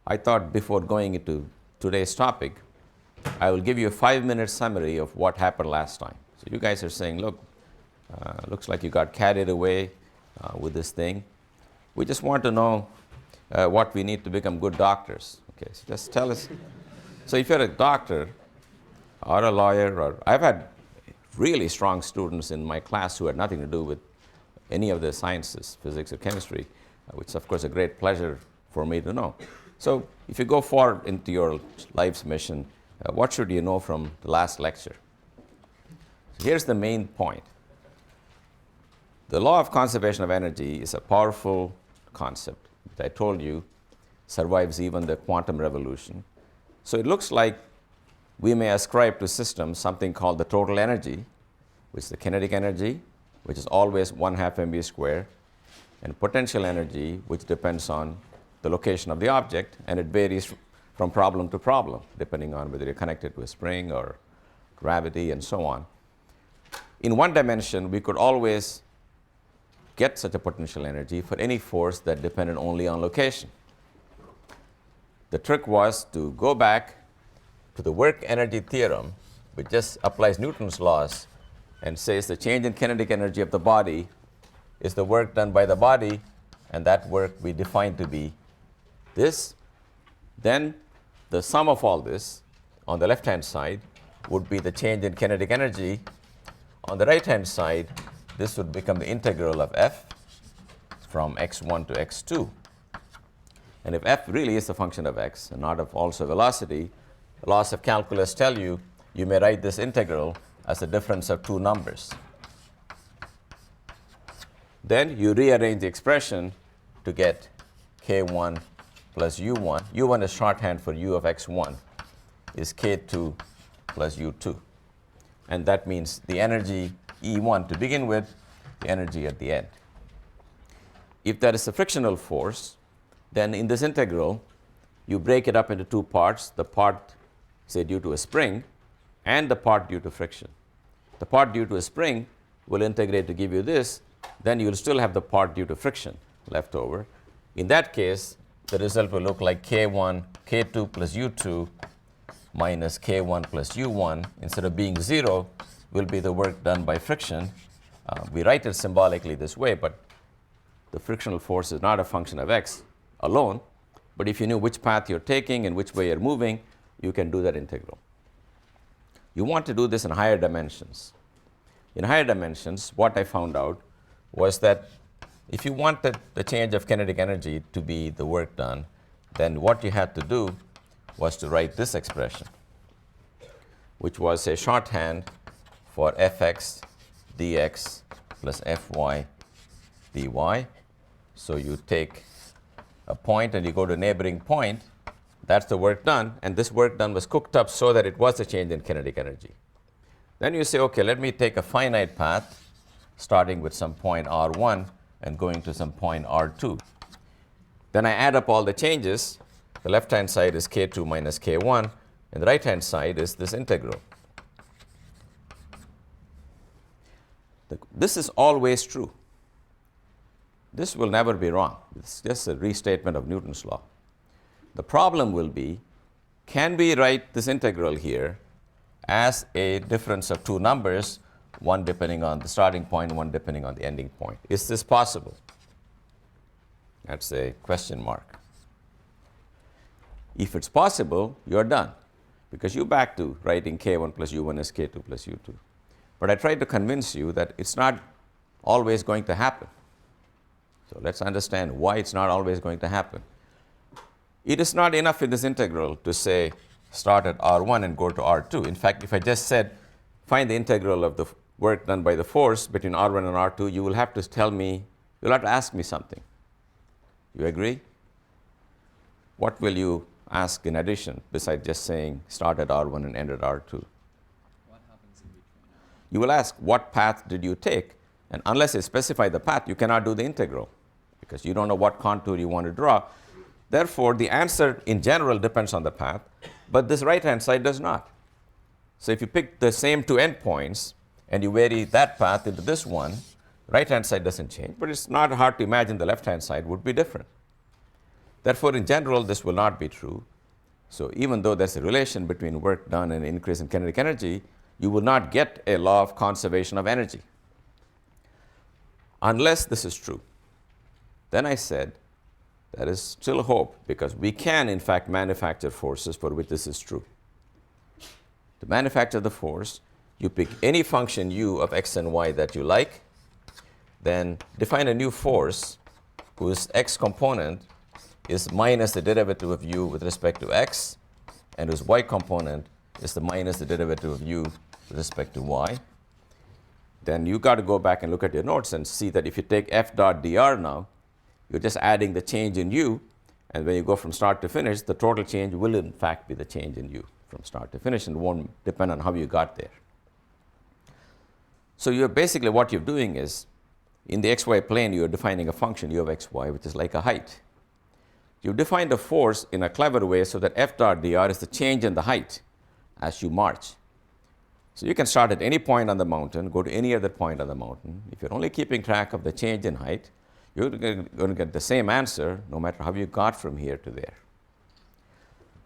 I thought before going into today's topic, I will give you a 5-minute summary of what happened last time. So you guys are saying, look, looks like you got carried away with this thing. We just want to know what we need to become good doctors. Okay, so just tell us. So if you're a doctor or a lawyer, or I've had really strong students in my class who had nothing to do with any of the sciences, physics or chemistry, which is of course a great pleasure for me to know. So if you go forward into your life's mission, what should you know from the last lecture? So here's the main point. The law of conservation of energy is a powerful concept that I told you survives even the quantum revolution. So it looks like we may ascribe to systems something called the total energy, which is the kinetic energy, which is always 1/2 mv squared, and potential energy, which depends on the location of the object, and it varies from problem to problem, depending on whether you're connected to a spring or gravity and so on. In one dimension, we could always get such a potential energy for any force that depended only on location. The trick was to go back to the work energy theorem, which just applies Newton's laws and says the change in kinetic energy of the body is the work done by the body, and that work we define to be this. Then the sum of all this on the left-hand side would be the change in kinetic energy. On the right-hand side, this would become the integral of f from x1 to x2. And if f really is a function of x and not of also velocity, the laws of calculus tell you you may write this integral as the difference of two numbers. Then you rearrange the expression to get k1 plus u1. u1 is shorthand for u of x1 is k2 plus u2. And that means the energy E1 to begin with, the energy at the end. If there is a frictional force, then in this integral, you break it up into two parts, the part, say, due to a spring, and the part due to friction. The part due to a spring will integrate to give you this, then you will still have the part due to friction left over. In that case, the result will look like k1, k2 plus u2 minus k1 plus u1. Instead of being 0, will be the work done by friction. We write it symbolically this way, but the frictional force is not a function of x alone. But if you knew which path you're taking and which way you're moving, you can do that integral. You want to do this in higher dimensions. In higher dimensions, what I found out was that if you wanted the change of kinetic energy to be the work done, then what you had to do was to write this expression, which was a shorthand for fx dx plus fy dy. So you take a point and you go to a neighboring point. That's the work done, and this work done was cooked up so that it was a change in kinetic energy. Then you say, okay, let me take a finite path starting with some point r1 and going to some point r2. Then I add up all the changes. The left-hand side is k2 minus k1, and the right-hand side is this integral. This is always true. This will never be wrong. It's just a restatement of Newton's law. The problem will be, can we write this integral here as a difference of two numbers, one depending on the starting point, one depending on the ending point? Is this possible? That's a question mark. If it's possible, you're done, because you're back to writing k1 plus u1 as k2 plus u2. But I tried to convince you that it's not always going to happen. So let's understand why it's not always going to happen. It is not enough in this integral to say start at r1 and go to r2. In fact, if I just said find the integral of the work done by the force between r1 and r2, you will have to tell me, you'll have to ask me something. You agree? What will you ask in addition besides just saying start at r1 and end at r2? You will ask, what path did you take? And unless you specify the path, you cannot do the integral, because you don't know what contour you want to draw. Therefore, the answer in general depends on the path, but this right-hand side does not. So if you pick the same two endpoints and you vary that path into this one, the right-hand side doesn't change, but it's not hard to imagine the left-hand side would be different. Therefore, in general, this will not be true. So even though there's a relation between work done and increase in kinetic energy, you will not get a law of conservation of energy unless this is true. Then I said, there is still hope, because we can, in fact, manufacture forces for which this is true. To manufacture the force, you pick any function u of x and y that you like, then define a new force whose x component is minus the derivative of u with respect to x, and whose y component is the minus the derivative of u with respect to y. Then you got to go back and look at your notes and see that if you take f dot dr now, you're just adding the change in u, and when you go from start to finish, the total change will in fact be the change in u from start to finish, and won't depend on how you got there. So you're basically, what you're doing is, in the xy plane, you're defining a function u of xy, which is like a height. You've defined a force in a clever way so that f dot dr is the change in the height as you march. So you can start at any point on the mountain, go to any other point on the mountain. If you're only keeping track of the change in height, you're going to get the same answer no matter how you got from here to there.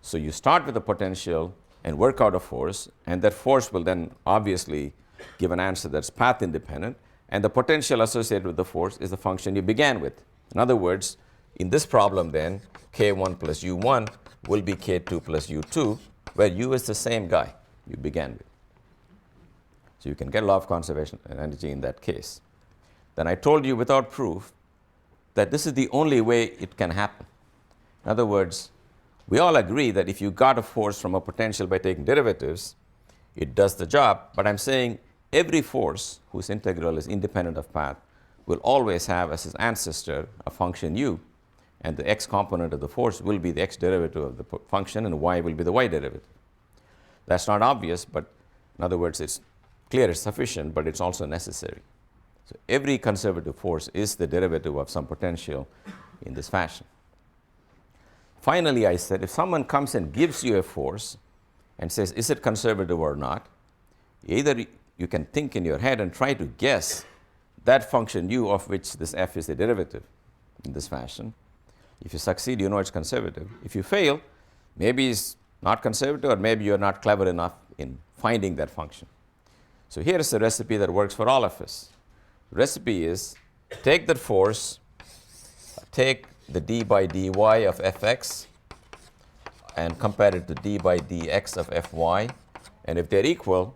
So you start with the potential and work out a force, and that force will then obviously give an answer that's path independent, and the potential associated with the force is the function you began with. In other words, in this problem then, k1 plus u1 will be k2 plus u2, where u is the same guy you began with. So you can get law of conservation of energy in that case. Then I told you without proof that this is the only way it can happen. In other words, we all agree that if you got a force from a potential by taking derivatives, it does the job. But I'm saying every force whose integral is independent of path will always have as its ancestor a function u, and the x component of the force will be the x derivative of the function, and y will be the y derivative. That's not obvious, but in other words, it's clear, it's sufficient, but it's also necessary. So every conservative force is the derivative of some potential in this fashion. Finally, I said, if someone comes and gives you a force and says, is it conservative or not, either you can think in your head and try to guess that function u of which this f is the derivative in this fashion. If you succeed, you know it's conservative. If you fail, maybe it's not conservative, or maybe you're not clever enough in finding that function. So here is a recipe that works for all of us. The recipe is, take that force, take the d by dy of fx, and compare it to d by dx of fy, and if they're equal,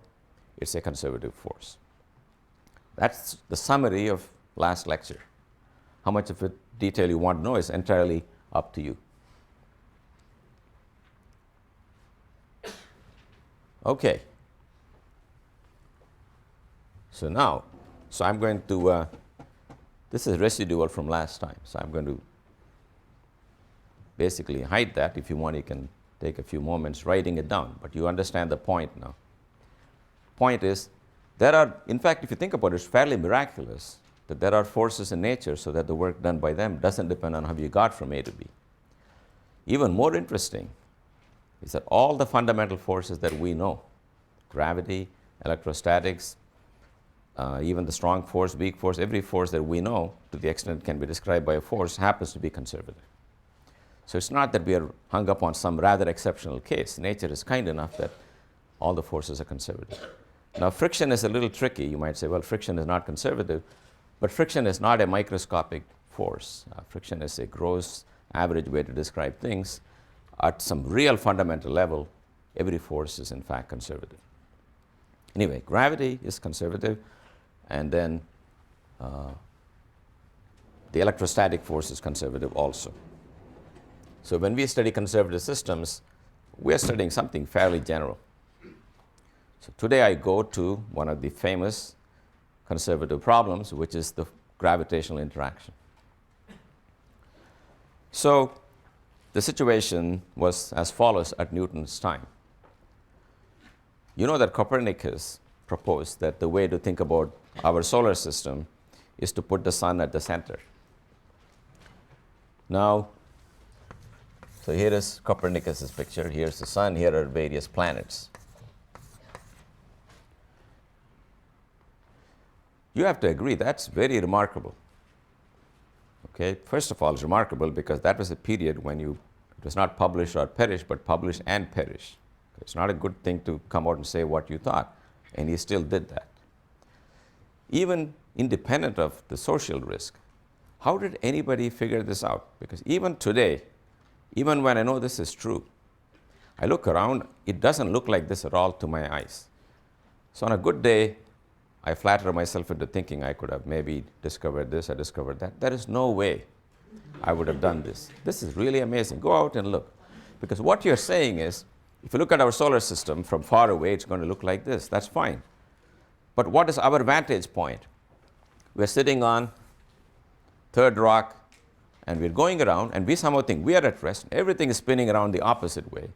it's a conservative force. That's the summary of last lecture. How much of it detail you want to know is entirely up to you. Okay. So now, I'm going to, this is residual from last time, so I'm going to basically hide that. If you want, you can take a few moments writing it down, but you understand the point now. Point is, there are, in fact, if you think about it, it's fairly miraculous that there are forces in nature so that the work done by them doesn't depend on how you got from A to B. Even more interesting is that all the fundamental forces that we know, gravity, electrostatics, even the strong force, weak force, every force that we know, to the extent it can be described by a force, happens to be conservative. So it's not that we are hung up on some rather exceptional case. Nature is kind enough that all the forces are conservative. Now, friction is a little tricky. You might say, well, friction is not conservative, but friction is not a microscopic force. Friction is a gross average way to describe things. At some real fundamental level, every force is in fact conservative. Anyway, gravity is conservative, and then the electrostatic force is conservative also. So when we study conservative systems, we are studying something fairly general. So today I go to one of the famous conservative problems, which is the gravitational interaction. So the situation was as follows at Newton's time. You know that Copernicus proposed that the way to think about our solar system is to put the sun at the center. Now, so here is Copernicus's picture. Here's the sun. Here are various planets. You have to agree that's very remarkable. Okay, first of all, it's remarkable because that was a period when it was not publish or perish, but publish and perish. It's not a good thing to come out and say what you thought, and he still did that. Even independent of the social risk, how did anybody figure this out? Because even today, even when I know this is true, I look around, it doesn't look like this at all to my eyes. So on a good day, I flatter myself into thinking I could have maybe discovered this or discovered that. There is no way I would have done this. This is really amazing. Go out and look. Because what you're saying is, if you look at our solar system from far away, it's going to look like this. That's fine. But what is our vantage point? We're sitting on third rock, and we're going around, and we somehow think we are at rest. Everything is spinning around the opposite way.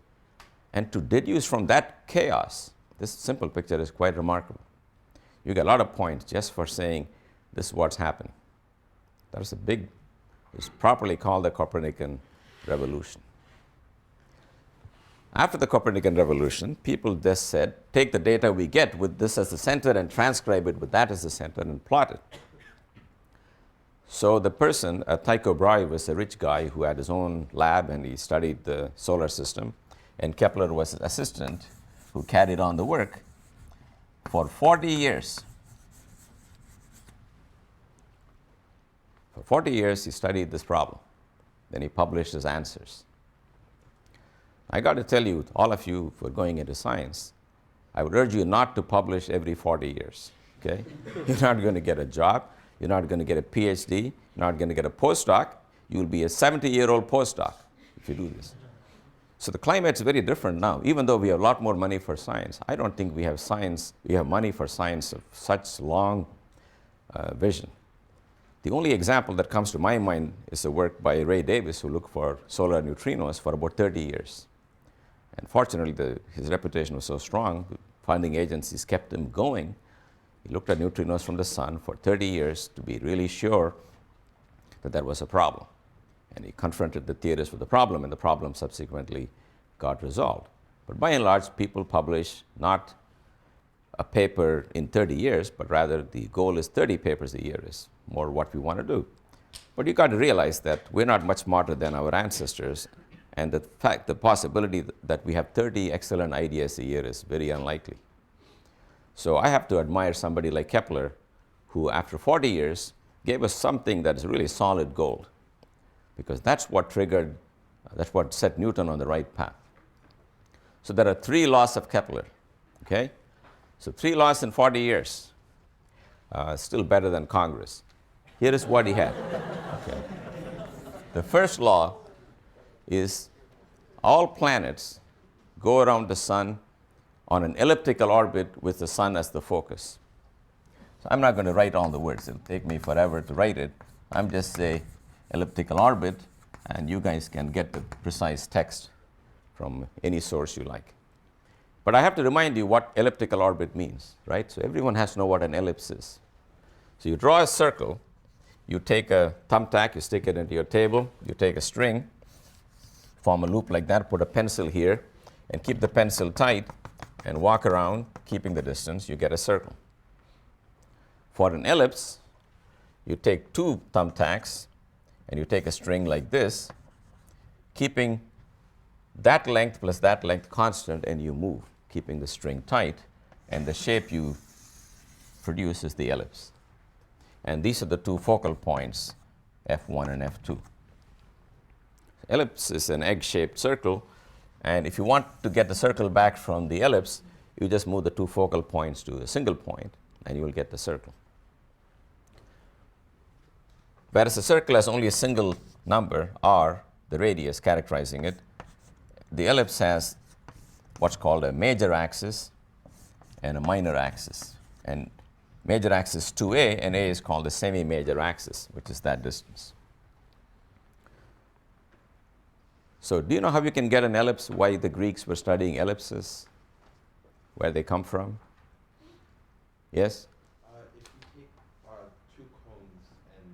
And to deduce from that chaos, this simple picture is quite remarkable. You get a lot of points just for saying this is what's happening. That is it's properly called the Copernican revolution. After the Copernican revolution, people just said, take the data we get with this as the center and transcribe it with that as the center and plot it. So the person, Tycho Brahe, was a rich guy who had his own lab and he studied the solar system, and Kepler was his assistant who carried on the work for 40 years. For 40 years, he studied this problem. Then he published his answers. I got to tell you, all of you who are going into science, I would urge you not to publish every 40 years. Okay? You're not going to get a job. You're not going to get a PhD. You're not going to get a postdoc. You will be a 70-year-old postdoc if you do this. So the climate's very different now. Even though we have a lot more money for science, I don't think we have money for science of such long vision. The only example that comes to my mind is a work by Ray Davis, who looked for solar neutrinos for about 30 years. And fortunately, his reputation was so strong, funding agencies kept him going. He looked at neutrinos from the sun for 30 years to be really sure that there was a problem. And he confronted the theorists with the problem, and the problem subsequently got resolved. But by and large, people publish not a paper in 30 years, but rather the goal is 30 papers a year is more what we want to do. But you got to realize that we're not much smarter than our ancestors, and the possibility that we have 30 excellent ideas a year is very unlikely. So I have to admire somebody like Kepler, who after 40 years gave us something that is really solid gold, because that's what set Newton on the right path. So there are 3 laws of Kepler, okay? So 3 laws in 40 years, still better than Congress. Here is what he had. Okay. The first law is all planets go around the sun on an elliptical orbit with the sun as the focus. So I'm not going to write all the words. It'll take me forever to write it. I'm just say elliptical orbit, and you guys can get the precise text from any source you like. But I have to remind you what elliptical orbit means, right? So everyone has to know what an ellipse is. So you draw a circle, you take a thumbtack, you stick it into your table, you take a string, form a loop like that, put a pencil here, and keep the pencil tight, and walk around, keeping the distance, you get a circle. For an ellipse, you take 2 thumbtacks, and you take a string like this, keeping that length plus that length constant, and you move, keeping the string tight, and the shape you produce is the ellipse. And these are the 2 focal points, F1 and F2. Ellipse is an egg-shaped circle, and if you want to get the circle back from the ellipse, you just move the 2 focal points to a single point, and you will get the circle. Whereas a circle has only a single number, r, the radius characterizing it, the ellipse has what's called a major axis and a minor axis. And major axis 2a, and a is called the semi-major axis, which is that distance. So do you know how you can get an ellipse, why the Greeks were studying ellipses, where they come from? Yes? If you take 2 cones and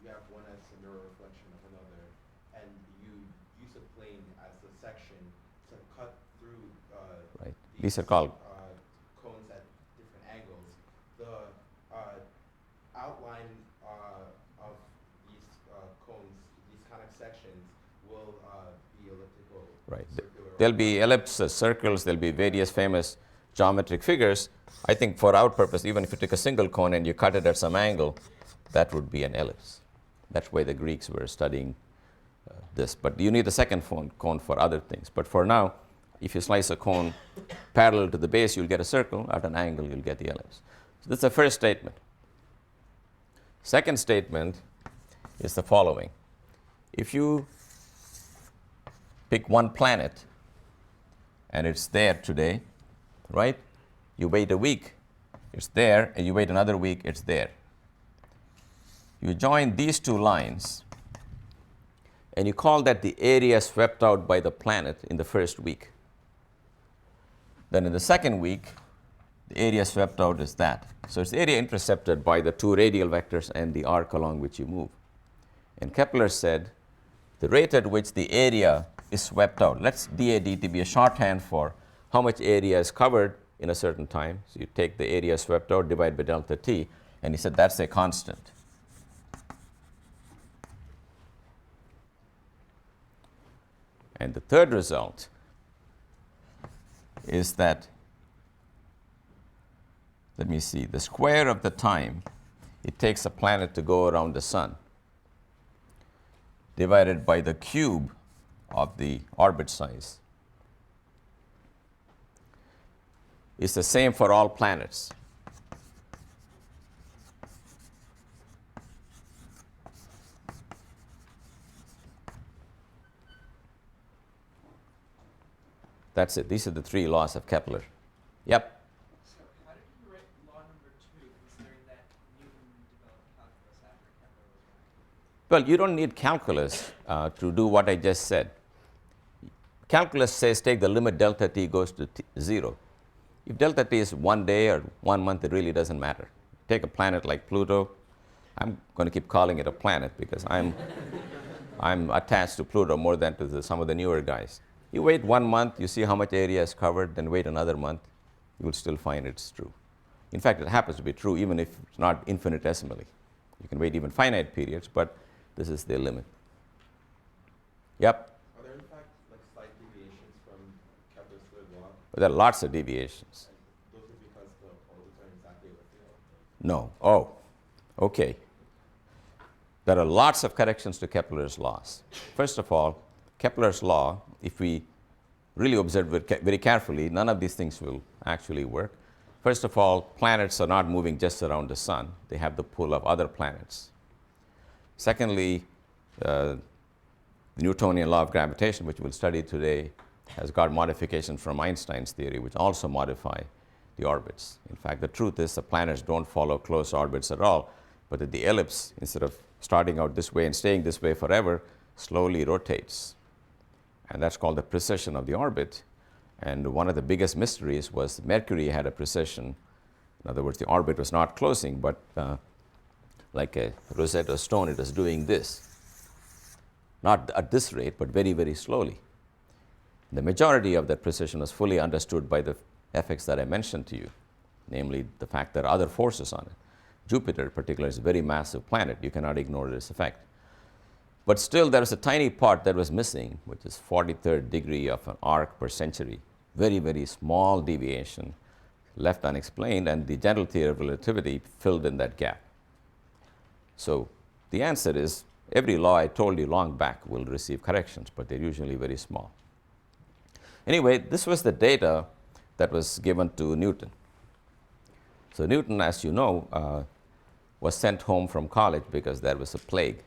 you have one as a mirror reflection of another, and you use a plane as a section to cut through right. These are called cones at different angles, the outline of the the elliptical, Right. circular. There'll be ellipses, circles, there'll be various famous geometric figures. I think for our purpose, even if you took a single cone and you cut it at some angle, that would be an ellipse. That's why the Greeks were studying this. But you need a second cone for other things. But for now, if you slice a cone parallel to the base, you'll get a circle. At an angle, you'll get the ellipse. So that's the first statement. Second statement is the following. If you pick one planet and it's there today, right? You wait a week, it's there, and you wait another week, it's there. You join these two lines and you call that the area swept out by the planet in the first week. Then in the second week, the area swept out is that. So it's the area intercepted by the two radial vectors and the arc along which you move. And Kepler said the rate at which the area is swept out, let's dAdt be a shorthand for how much area is covered in a certain time. So you take the area swept out, divide by delta t, and he said that's a constant. And the third result is that, let me see, the square of the time it takes a planet to go around the sun divided by the cube of the orbit size is the same for all planets. That's it. These are the three laws of Kepler. Yep. So how did you write law number 2, considering that Newton developed calculus after Kepler was writing? Well, you don't need calculus to do what I just said. Calculus says take the limit delta t goes to 0. If delta t is 1 day or 1 month, it really doesn't matter. Take a planet like Pluto. I'm going to keep calling it a planet because I'm attached to Pluto more than to some of the newer guys. You wait 1 month, you see how much area is covered, then wait another month, you will still find it's true. In fact, it happens to be true even if it's not infinitesimally. You can wait even finite periods, but this is the limit. Yep. Are there in fact like slight deviations from Kepler's third law? There are lots of deviations. And those are because the orbits are exactly elliptical? No. Oh, okay. There are lots of corrections to Kepler's laws. First of all, Kepler's law, if we really observe it very carefully, none of these things will actually work. First of all, planets are not moving just around the sun. They have the pull of other planets. Secondly, the Newtonian law of gravitation, which we'll study today, has got modifications from Einstein's theory, which also modify the orbits. In fact, the truth is the planets don't follow close orbits at all, but that the ellipse, instead of starting out this way and staying this way forever, slowly rotates. And that's called the precession of the orbit. And one of the biggest mysteries was Mercury had a precession. In other words, the orbit was not closing, but like a Rosetta Stone, it was doing this. Not at this rate, but very, very slowly. The majority of that precession was fully understood by the effects that I mentioned to you, namely the fact that there are other forces on it. Jupiter, in particular, is a very massive planet. You cannot ignore this effect. But still, there was a tiny part that was missing, which is 43rd degree of an arc per century. Very, very small deviation left unexplained, and the general theory of relativity filled in that gap. So the answer is, every law I told you long back will receive corrections, but they're usually very small. Anyway, this was the data that was given to Newton. So Newton, as you know, was sent home from college because there was a plague.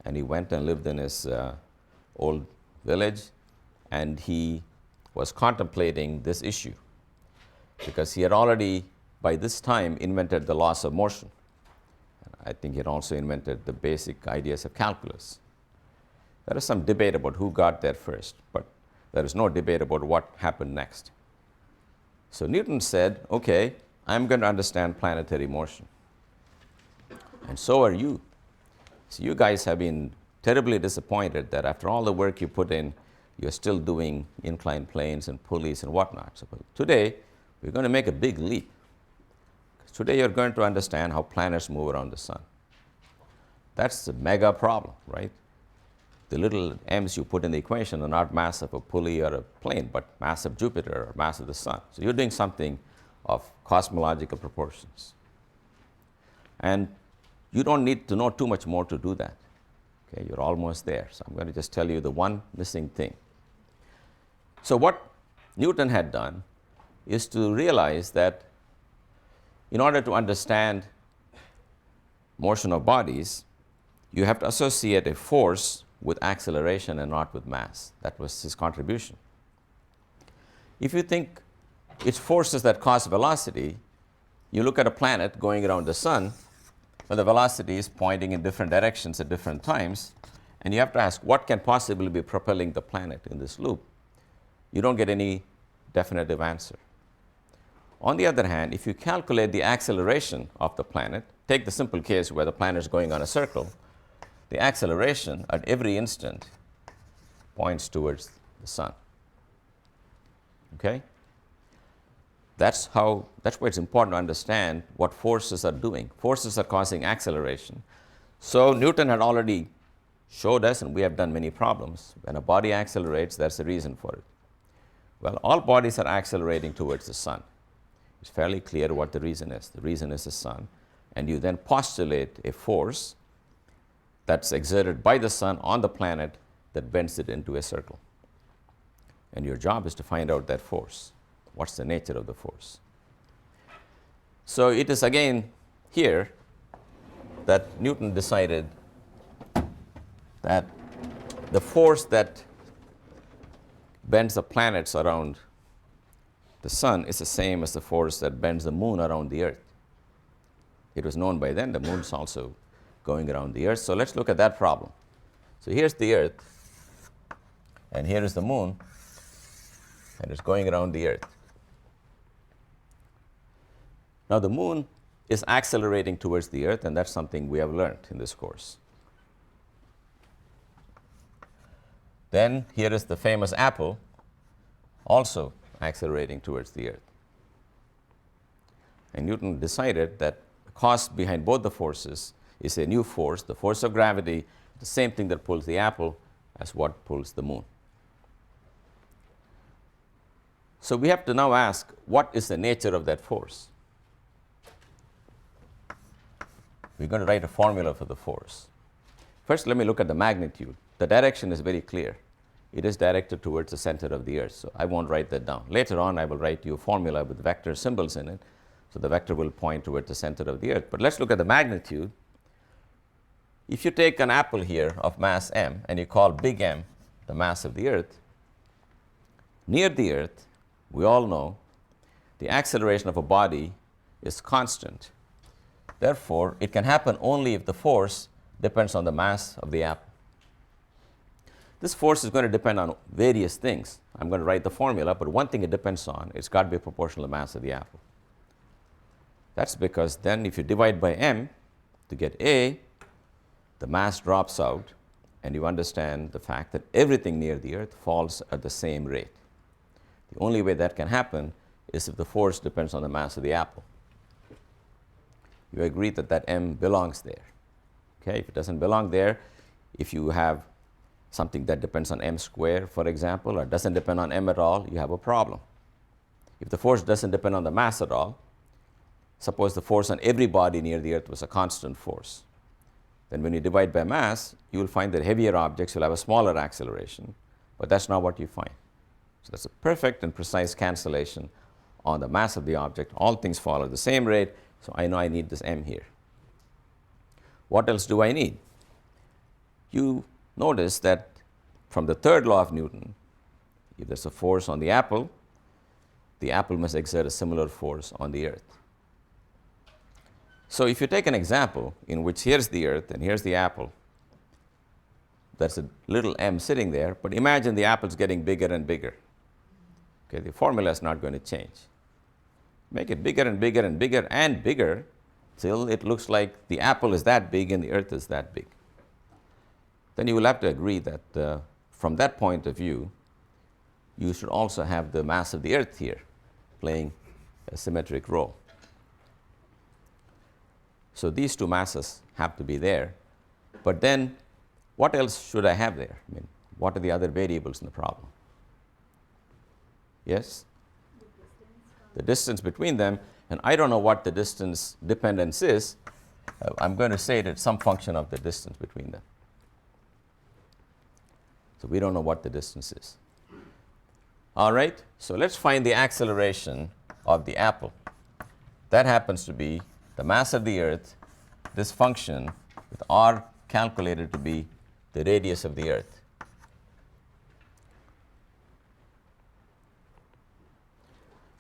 And he went and lived in his old village, and he was contemplating this issue because he had already, by this time, invented the laws of motion. I think he had also invented the basic ideas of calculus. There is some debate about who got there first, but there is no debate about what happened next. So Newton said, okay, I'm going to understand planetary motion. And so are you. So you guys have been terribly disappointed that after all the work you put in, you're still doing inclined planes and pulleys and whatnot. So today, we're going to make a big leap. Today, you're going to understand how planets move around the sun. That's a mega problem, right? the little m's you put in the equation are not mass of a pulley or a plane, but mass of Jupiter or mass of the sun. So you're doing something of cosmological proportions. And you don't need to know too much more to do that. Okay, you're almost there. So I'm going to just tell you the one missing thing. So what Newton had done is to realize that in order to understand motion of bodies, you have to associate a force with acceleration and not with mass. That was his contribution. If you think it's forces that cause velocity, you look at a planet going around the sun, where the velocity is pointing in different directions at different times, and you have to ask what can possibly be propelling the planet in this loop. You don't get any definitive answer. On the other hand, if you calculate the acceleration of the planet, take the simple case where the planet is going on a circle, the acceleration at every instant points towards the sun. Okay? That's why it's important to understand what forces are doing. Forces are causing acceleration. So Newton had already showed us, and we have done many problems, when a body accelerates, there's a reason for it. Well, all bodies are accelerating towards the sun. It's fairly clear what the reason is. The reason is the sun. And you then postulate a force that's exerted by the sun on the planet that bends it into a circle. And your job is to find out that force. What's the nature of the force? So it is again here that Newton decided that the force that bends the planets around the sun is the same as the force that bends the moon around the earth. It was known by then the moon is also going around the earth. So let's look at that problem. So here's the earth, and here is the moon, and it's going around the earth. Now the moon is accelerating towards the earth, and that's something we have learned in this course. Then here is the famous apple, also accelerating towards the earth. And Newton decided that the cause behind both the forces is a new force, the force of gravity, the same thing that pulls the apple as what pulls the moon. So we have to now ask, what is the nature of that force? We're going to write a formula for the force. First, let me look at the magnitude. The direction is very clear. It is directed towards the center of the earth, so I won't write that down. Later on, I will write you a formula with vector symbols in it, so the vector will point towards the center of the earth. But let's look at the magnitude. If you take an apple here of mass m, and you call big M the mass of the earth, near the earth, we all know the acceleration of a body is constant. Therefore, it can happen only if the force depends on the mass of the apple. This force is going to depend on various things. I'm going to write the formula, but one thing it depends on, it's got to be proportional to the mass of the apple. That's because then if you divide by m to get A, the mass drops out, and you understand the fact that everything near the earth falls at the same rate. The only way that can happen is if the force depends on the mass of the apple. You agree that that m belongs there. Okay? If it doesn't belong there, if you have something that depends on m squared, for example, or doesn't depend on m at all, you have a problem. If the force doesn't depend on the mass at all, suppose the force on every body near the earth was a constant force, then when you divide by mass, you will find that heavier objects will have a smaller acceleration, but that's not what you find. So that's a perfect and precise cancellation on the mass of the object. All things follow the same rate, so I know I need this m here. What else do I need? You notice that from the third law of Newton, if there's a force on the apple must exert a similar force on the earth. So if you take an example in which here's the earth and here's the apple, there's a little m sitting there, but imagine the apple's getting bigger and bigger. Okay, the formula is not going to change. Make it bigger and bigger and bigger and bigger till it looks like the apple is that big and the earth is that big. Then you will have to agree that from that point of view, you should also have the mass of the earth here playing a symmetric role. So these two masses have to be there. But then what else should I have there? I mean, what are the other variables in the problem? Yes? The distance between them, and I don't know what the distance dependence is. I'm going to say that it's some function of the distance between them. So we don't know what the distance is. All right, so let's find the acceleration of the apple. That happens to be the mass of the Earth, this function with r calculated to be the radius of the Earth.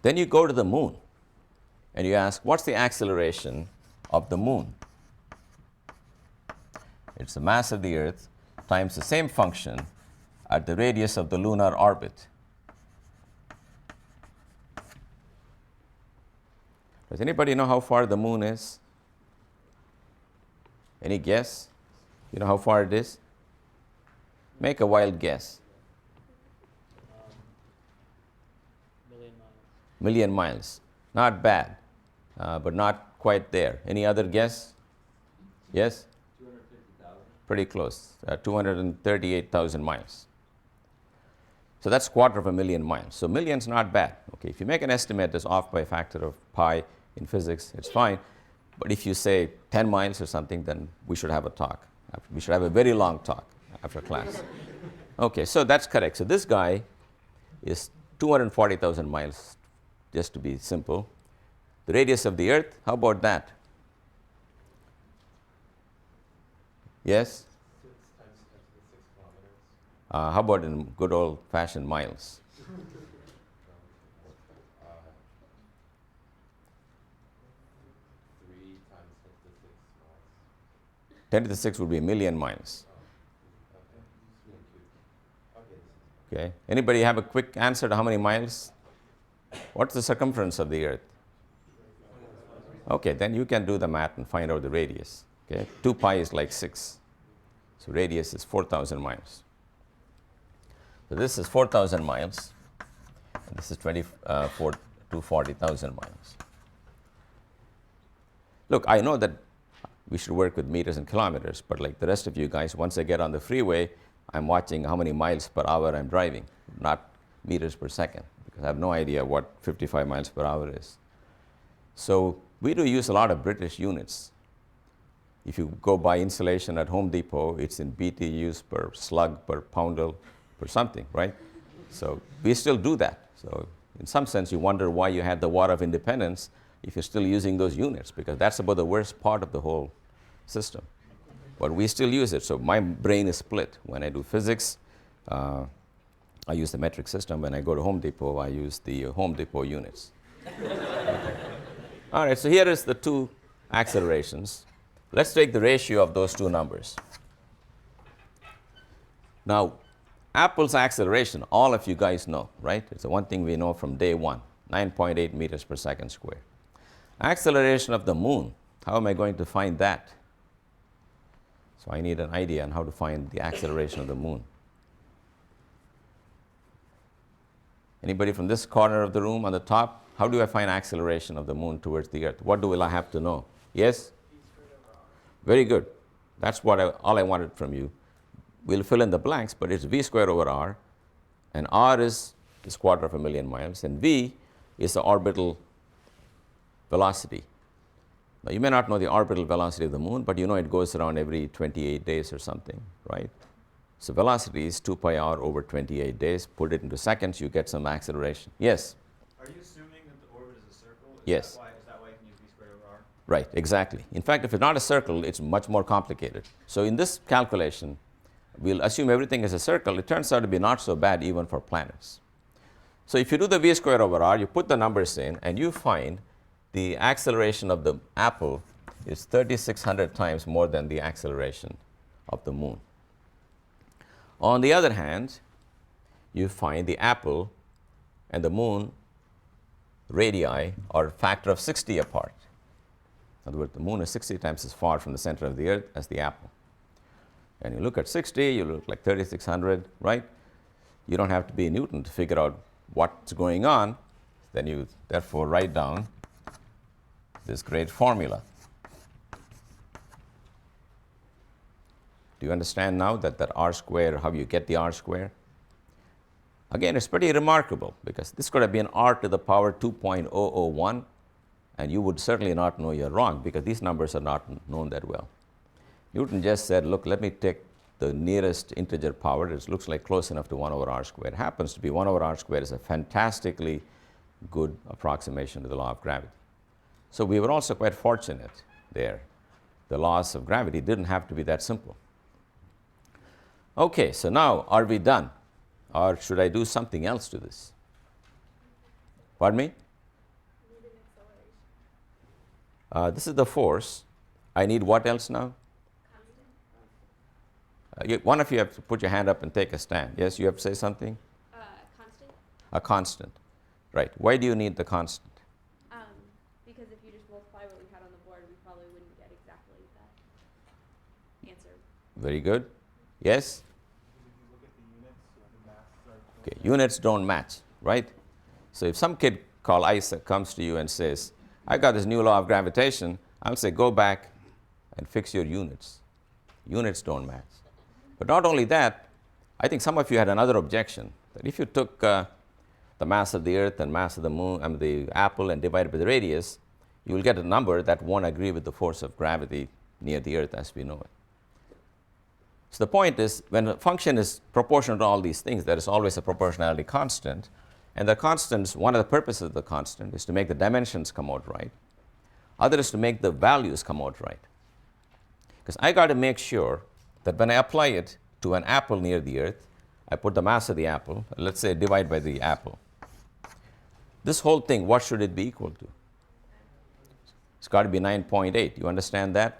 Then you go to the moon and you ask, what's the acceleration of the moon? It's the mass of the Earth times the same function at the radius of the lunar orbit. Does anybody know how far the moon is? Any guess? You know how far it is? Make a wild guess. Million miles. Not bad, but not quite there. Any other guess? Yes? 250,000. Pretty close. 238,000 miles. So that's 250,000 miles. So million's not bad. Okay, if you make an estimate that's off by a factor of pi in physics, it's fine. But if you say 10 miles or something, then we should have a talk. We should have a very long talk after class. Okay, so that's correct. So this guy is 240,000 miles, just to be simple. The radius of the Earth, how about that? Yes? 6 times 10 to the 6 kilometers. How about in good old-fashioned miles? 3 times 10 to the 6 miles. 10 to the 6 would be a million miles. Okay. 3 and 2. Okay. Okay. Anybody have a quick answer to how many miles? What's the circumference of the Earth? Okay, then you can do the math and find out the radius. Okay, 2 pi is like 6. So radius is 4,000 miles. So this is 4,000 miles. And this is 240,000 miles. Look, I know that we should work with meters and kilometers, but like the rest of you guys, once I get on the freeway, I'm watching how many miles per hour I'm driving, not meters per second, because I have no idea what 55 miles per hour is. So we do use a lot of British units. If you go buy insulation at Home Depot, it's in BTUs per slug, per poundal, per something, right? So we still do that. So in some sense, you wonder why you had the War of Independence if you're still using those units, because that's about the worst part of the whole system. But we still use it. So my brain is split. When I do physics, I use the metric system. When I go to Home Depot, I use the Home Depot units. Okay. All right, so here is the two accelerations. Let's take the ratio of those two numbers. Now, Apple's acceleration, all of you guys know, right? It's the one thing we know from day one, 9.8 meters per second squared. Acceleration of the moon, how am I going to find that? So I need an idea on how to find the acceleration of the moon. Anybody from this corner of the room on the top? How do I find acceleration of the moon towards the Earth? What will I have to know? Yes? Very good. That's what all I wanted from you. We'll fill in the blanks, but it's v squared over r, and r is this 250,000 miles, and v is the orbital velocity. Now, you may not know the orbital velocity of the moon, but you know it goes around every 28 days or something, right? So velocity is 2 pi r over 28 days. Put it into seconds, you get some acceleration. Yes? Are you assuming that the orbit is a circle? Yes. Is that why you can use v squared over r? Right, exactly. In fact, if it's not a circle, it's much more complicated. So in this calculation, we'll assume everything is a circle. It turns out to be not so bad even for planets. So if you do the v squared over r, you put the numbers in, and you find the acceleration of the apple is 3,600 times more than the acceleration of the moon. On the other hand, you find the apple and the moon radii are a factor of 60 apart. In other words, the moon is 60 times as far from the center of the Earth as the apple. And you look at 60, you look like 3,600, right? You don't have to be a Newton to figure out what's going on. Then you therefore write down this great formula. Do you understand now that r square, how you get the r square? Again, it's pretty remarkable because this could have been r to the power 2.001, and you would certainly not know you're wrong because these numbers are not known that well. Newton just said, look, let me take the nearest integer power. It looks like close enough to 1 over r squared. It happens to be 1 over r squared is a fantastically good approximation to the law of gravity. So we were also quite fortunate there. The laws of gravity didn't have to be that simple. Okay, so now are we done? Or should I do something else to this? Pardon me? This is the force. I need what else now? One of you have to put your hand up and take a stand. Yes, you have to say something? Constant. A constant. Right. Why do you need the constant? Because if you just multiply what we had on the board, we probably wouldn't get exactly that answer. Very good. Yes? Okay, units don't match, right? So if some kid called Isaac comes to you and says, I got this new law of gravitation, I'll say, go back and fix your units. Units don't match. But not only that, I think some of you had another objection, that if you took the mass of the earth and mass of the moon, the apple, and divided by the radius, you will get a number that won't agree with the force of gravity near the earth as we know it. So the point is, when a function is proportional to all these things, there is always a proportionality constant. And the constants, one of the purposes of the constant is to make the dimensions come out right. Other is to make the values come out right. Because I got to make sure that when I apply it to an apple near the earth, I put the mass of the apple, let's say divide by the apple. This whole thing, what should it be equal to? It's got to be 9.8. You understand that?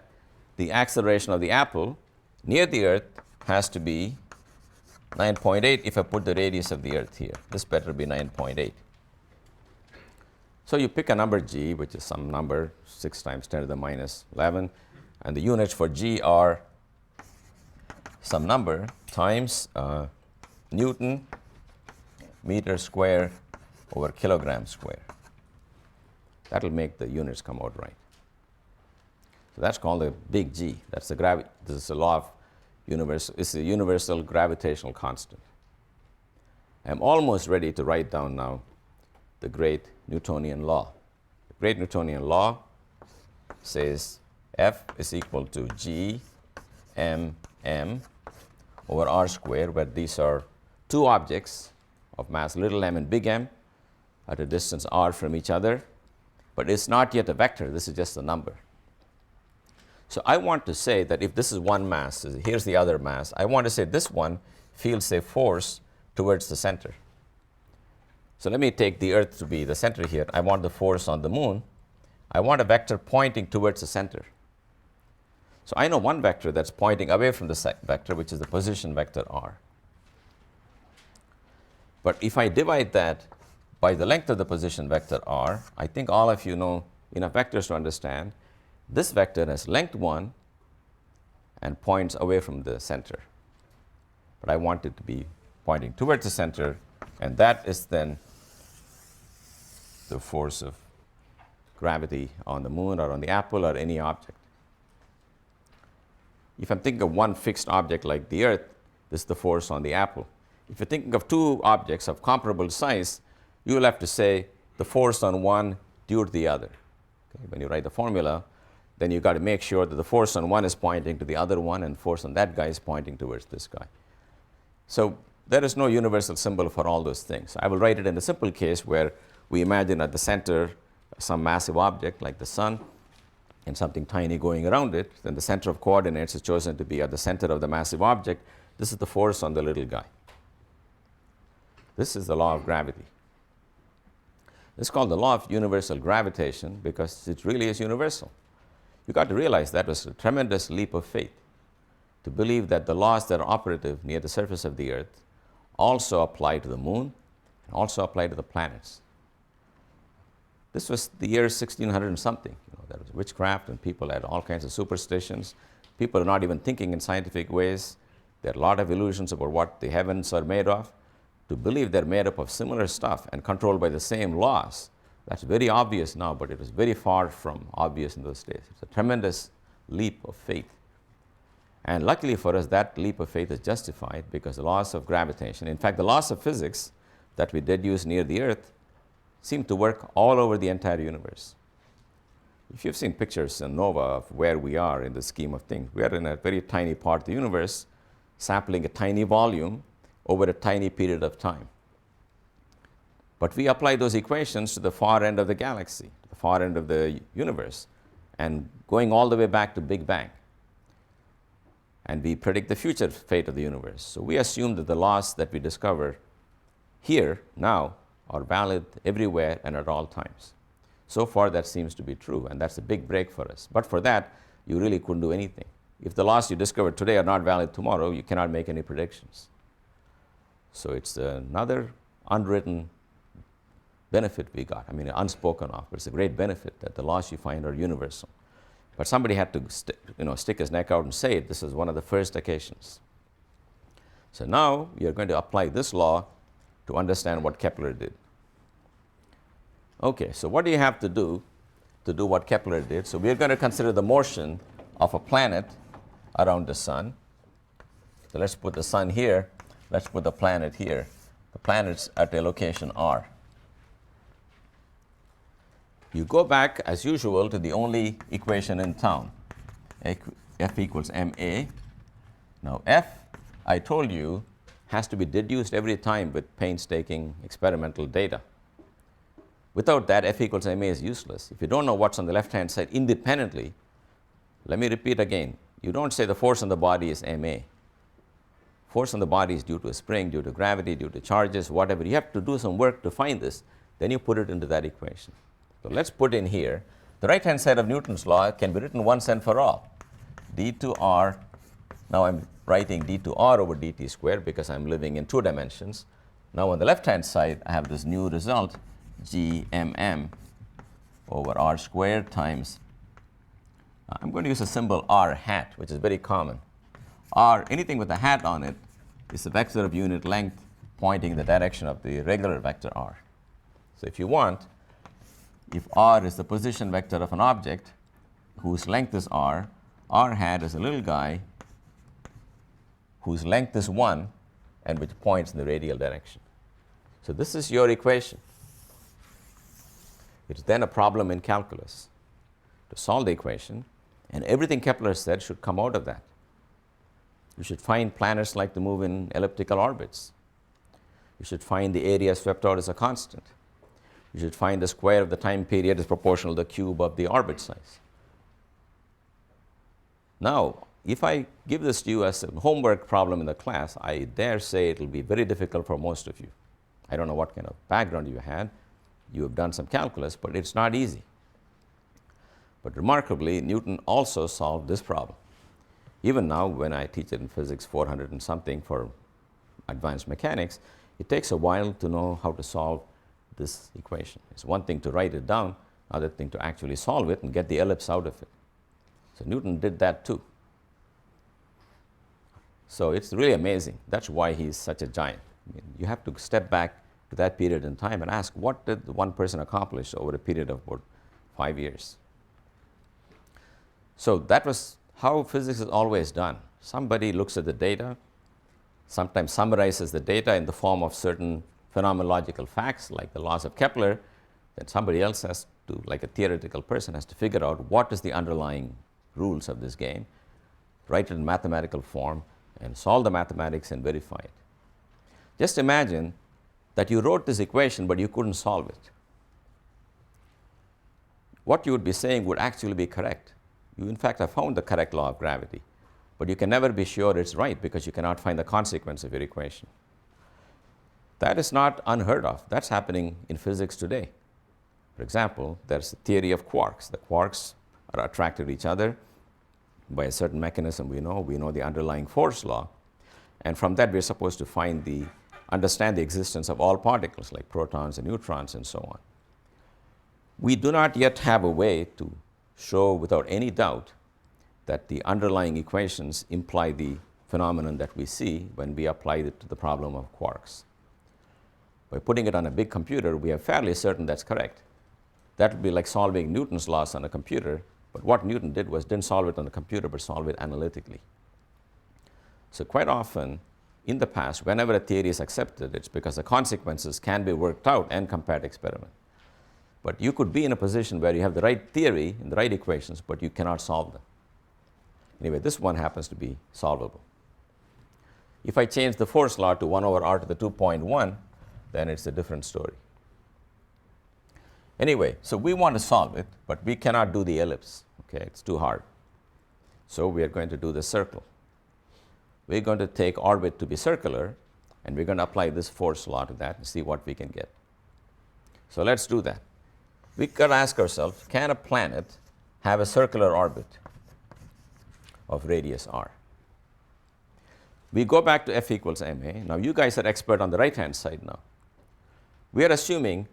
The acceleration of the apple near the earth has to be 9.8 if I put the radius of the earth here. This better be 9.8. So you pick a number g, which is some number, 6 times 10 to the minus 11, and the units for g are some number times Newton meter square over kilogram square. That will make the units come out right. So that's called the big G. That's the gravity. This is a law of universal. It's a universal gravitational constant. I'm almost ready to write down now the great Newtonian law. The great Newtonian law says F is equal to G m m over r squared, where these are two objects of mass little m and big M at a distance r from each other, but it's not yet a vector. This is just a number. So I want to say that if this is one mass, here's the other mass, I want to say this one feels a force towards the center. So let me take the earth to be the center here. I want the force on the moon. I want a vector pointing towards the center. So I know one vector that's pointing away from the vector, which is the position vector r. But if I divide that by the length of the position vector r, I think all of you know enough vectors to understand this vector has length 1 and points away from the center. But I want it to be pointing towards the center, and that is then the force of gravity on the moon or on the apple or any object. If I'm thinking of one fixed object like the earth, this is the force on the apple. If you're thinking of two objects of comparable size, you will have to say the force on one due to the other. Okay? When you write the formula, then you've got to make sure that the force on one is pointing to the other one and force on that guy is pointing towards this guy. So there is no universal symbol for all those things. I will write it in the simple case where we imagine at the center some massive object like the sun and something tiny going around it. Then the center of coordinates is chosen to be at the center of the massive object. This is the force on the little guy. This is the law of gravity. It's called the law of universal gravitation because it really is universal. You got to realize that was a tremendous leap of faith to believe that the laws that are operative near the surface of the earth also apply to the moon and also apply to the planets. This was the year 1600 and something. There was witchcraft and people had all kinds of superstitions. People are not even thinking in scientific ways. There are a lot of illusions about what the heavens are made of. To believe they're made up of similar stuff and controlled by the same laws, that's very obvious now, but it was very far from obvious in those days. It's a tremendous leap of faith. And luckily for us, that leap of faith is justified because the laws of gravitation, in fact, the laws of physics that we deduce near the Earth, seem to work all over the entire universe. If you've seen pictures in NOVA of where we are in the scheme of things, we are in a very tiny part of the universe, sampling a tiny volume over a tiny period of time. But we apply those equations to the far end of the galaxy, the far end of the universe, and going all the way back to Big Bang. And we predict the future fate of the universe. So we assume that the laws that we discover here, now, are valid everywhere and at all times. So far, that seems to be true, and that's a big break for us. But for that, you really couldn't do anything. If the laws you discovered today are not valid tomorrow, you cannot make any predictions. So it's another unwritten benefit we got. I mean, unspoken of, but it's a great benefit that the laws you find are universal. But somebody had to stick his neck out and say it. This is one of the first occasions. So now we are going to apply this law to understand what Kepler did. Okay, so what do you have to do what Kepler did? So we are going to consider the motion of a planet around the sun. So let's put the sun here. Let's put the planet here. The planet's at a location R. You go back, as usual, to the only equation in town, F equals ma. Now, F, I told you, has to be deduced every time with painstaking experimental data. Without that, F equals ma is useless. If you don't know what's on the left-hand side independently, let me repeat again. You don't say the force on the body is ma. Force on the body is due to a spring, due to gravity, due to charges, whatever. You have to do some work to find this. Then you put it into that equation. So let's put in here, the right-hand side of Newton's law can be written once and for all. d to r, now I'm writing d to r over dt squared because I'm living in 2 dimensions. Now on the left-hand side, I have this new result, gmm over r squared times, I'm going to use a symbol r hat, which is very common. R, anything with a hat on it, is a vector of unit length pointing in the direction of the regular vector r. So if you want, if r is the position vector of an object whose length is r hat is a little guy whose length is 1 and which points in the radial direction. So this is your equation. It's then a problem in calculus to solve the equation, and everything Kepler said should come out of that. You should find planets like to move in elliptical orbits. You should find the area swept out as a constant. You should find the square of the time period is proportional to the cube of the orbit size. Now, if I give this to you as a homework problem in the class, I dare say it will be very difficult for most of you. I don't know what kind of background you had. You have done some calculus, but it's not easy. But remarkably, Newton also solved this problem. Even now, when I teach it in physics 400 and something for advanced mechanics, it takes a while to know how to solve this equation. It's one thing to write it down, another thing to actually solve it and get the ellipse out of it. So Newton did that too. So it's really amazing. That's why he's such a giant. I mean, you have to step back to that period in time and ask, what did one person accomplish over a period of about 5 years? So that was how physics is always done. Somebody looks at the data, sometimes summarizes the data in the form of certain phenomenological facts like the laws of Kepler, then somebody else has to, like a theoretical person, has to figure out what is the underlying rules of this game, write it in mathematical form, and solve the mathematics and verify it. Just imagine that you wrote this equation but you couldn't solve it. What you would be saying would actually be correct. You in fact have found the correct law of gravity, but you can never be sure it's right because you cannot find the consequence of your equation. That is not unheard of. That's happening in physics today. For example, there's the theory of quarks. The quarks are attracted to each other by a certain mechanism we know. We know the underlying force law. And from that, we're supposed to understand the existence of all particles like protons and neutrons and so on. We do not yet have a way to show without any doubt that the underlying equations imply the phenomenon that we see when we apply it to the problem of quarks. By putting it on a big computer, we are fairly certain that's correct. That would be like solving Newton's laws on a computer, but what Newton did was didn't solve it on a computer, but solve it analytically. So quite often, in the past, whenever a theory is accepted, it's because the consequences can be worked out and compared experiment. But you could be in a position where you have the right theory and the right equations, but you cannot solve them. Anyway, this one happens to be solvable. If I change the force law to 1 over r to the 2.1, then it's a different story. Anyway, so we want to solve it, but we cannot do the ellipse. Okay, it's too hard. So we are going to do the circle. We're going to take orbit to be circular, and we're going to apply this force law to that and see what we can get. So let's do that. We could ask ourselves, can a planet have a circular orbit of radius r? We go back to F equals ma. Now you guys are expert on the right-hand side now. We are assuming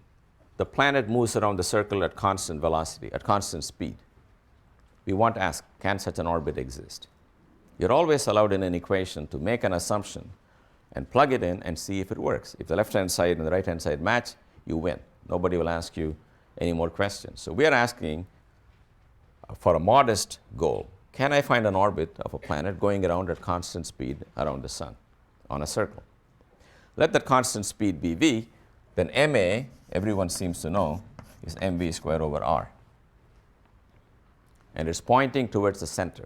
the planet moves around the circle at constant velocity, at constant speed. We want to ask, can such an orbit exist? You're always allowed in an equation to make an assumption and plug it in and see if it works. If the left-hand side and the right-hand side match, you win. Nobody will ask you any more questions. So we are asking for a modest goal. Can I find an orbit of a planet going around at constant speed around the sun on a circle? Let that constant speed be v, then ma, everyone seems to know, is mv squared over r. And it's pointing towards the center.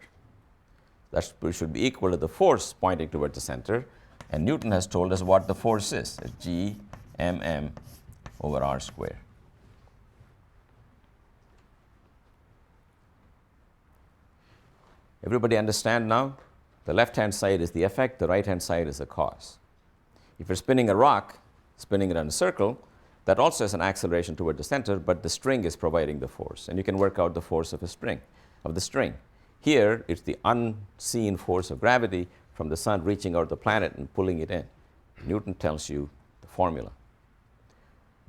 That should be equal to the force pointing towards the center. And Newton has told us what the force is. It's g mm over r squared. Everybody understand now? The left-hand side is the effect, the right-hand side is the cause. If you're spinning a rock, spinning it in a circle, that also has an acceleration toward the center, but the string is providing the force. And you can work out the force of a spring, of the string. Here, it's the unseen force of gravity from the sun reaching out the planet and pulling it in. Newton tells you the formula.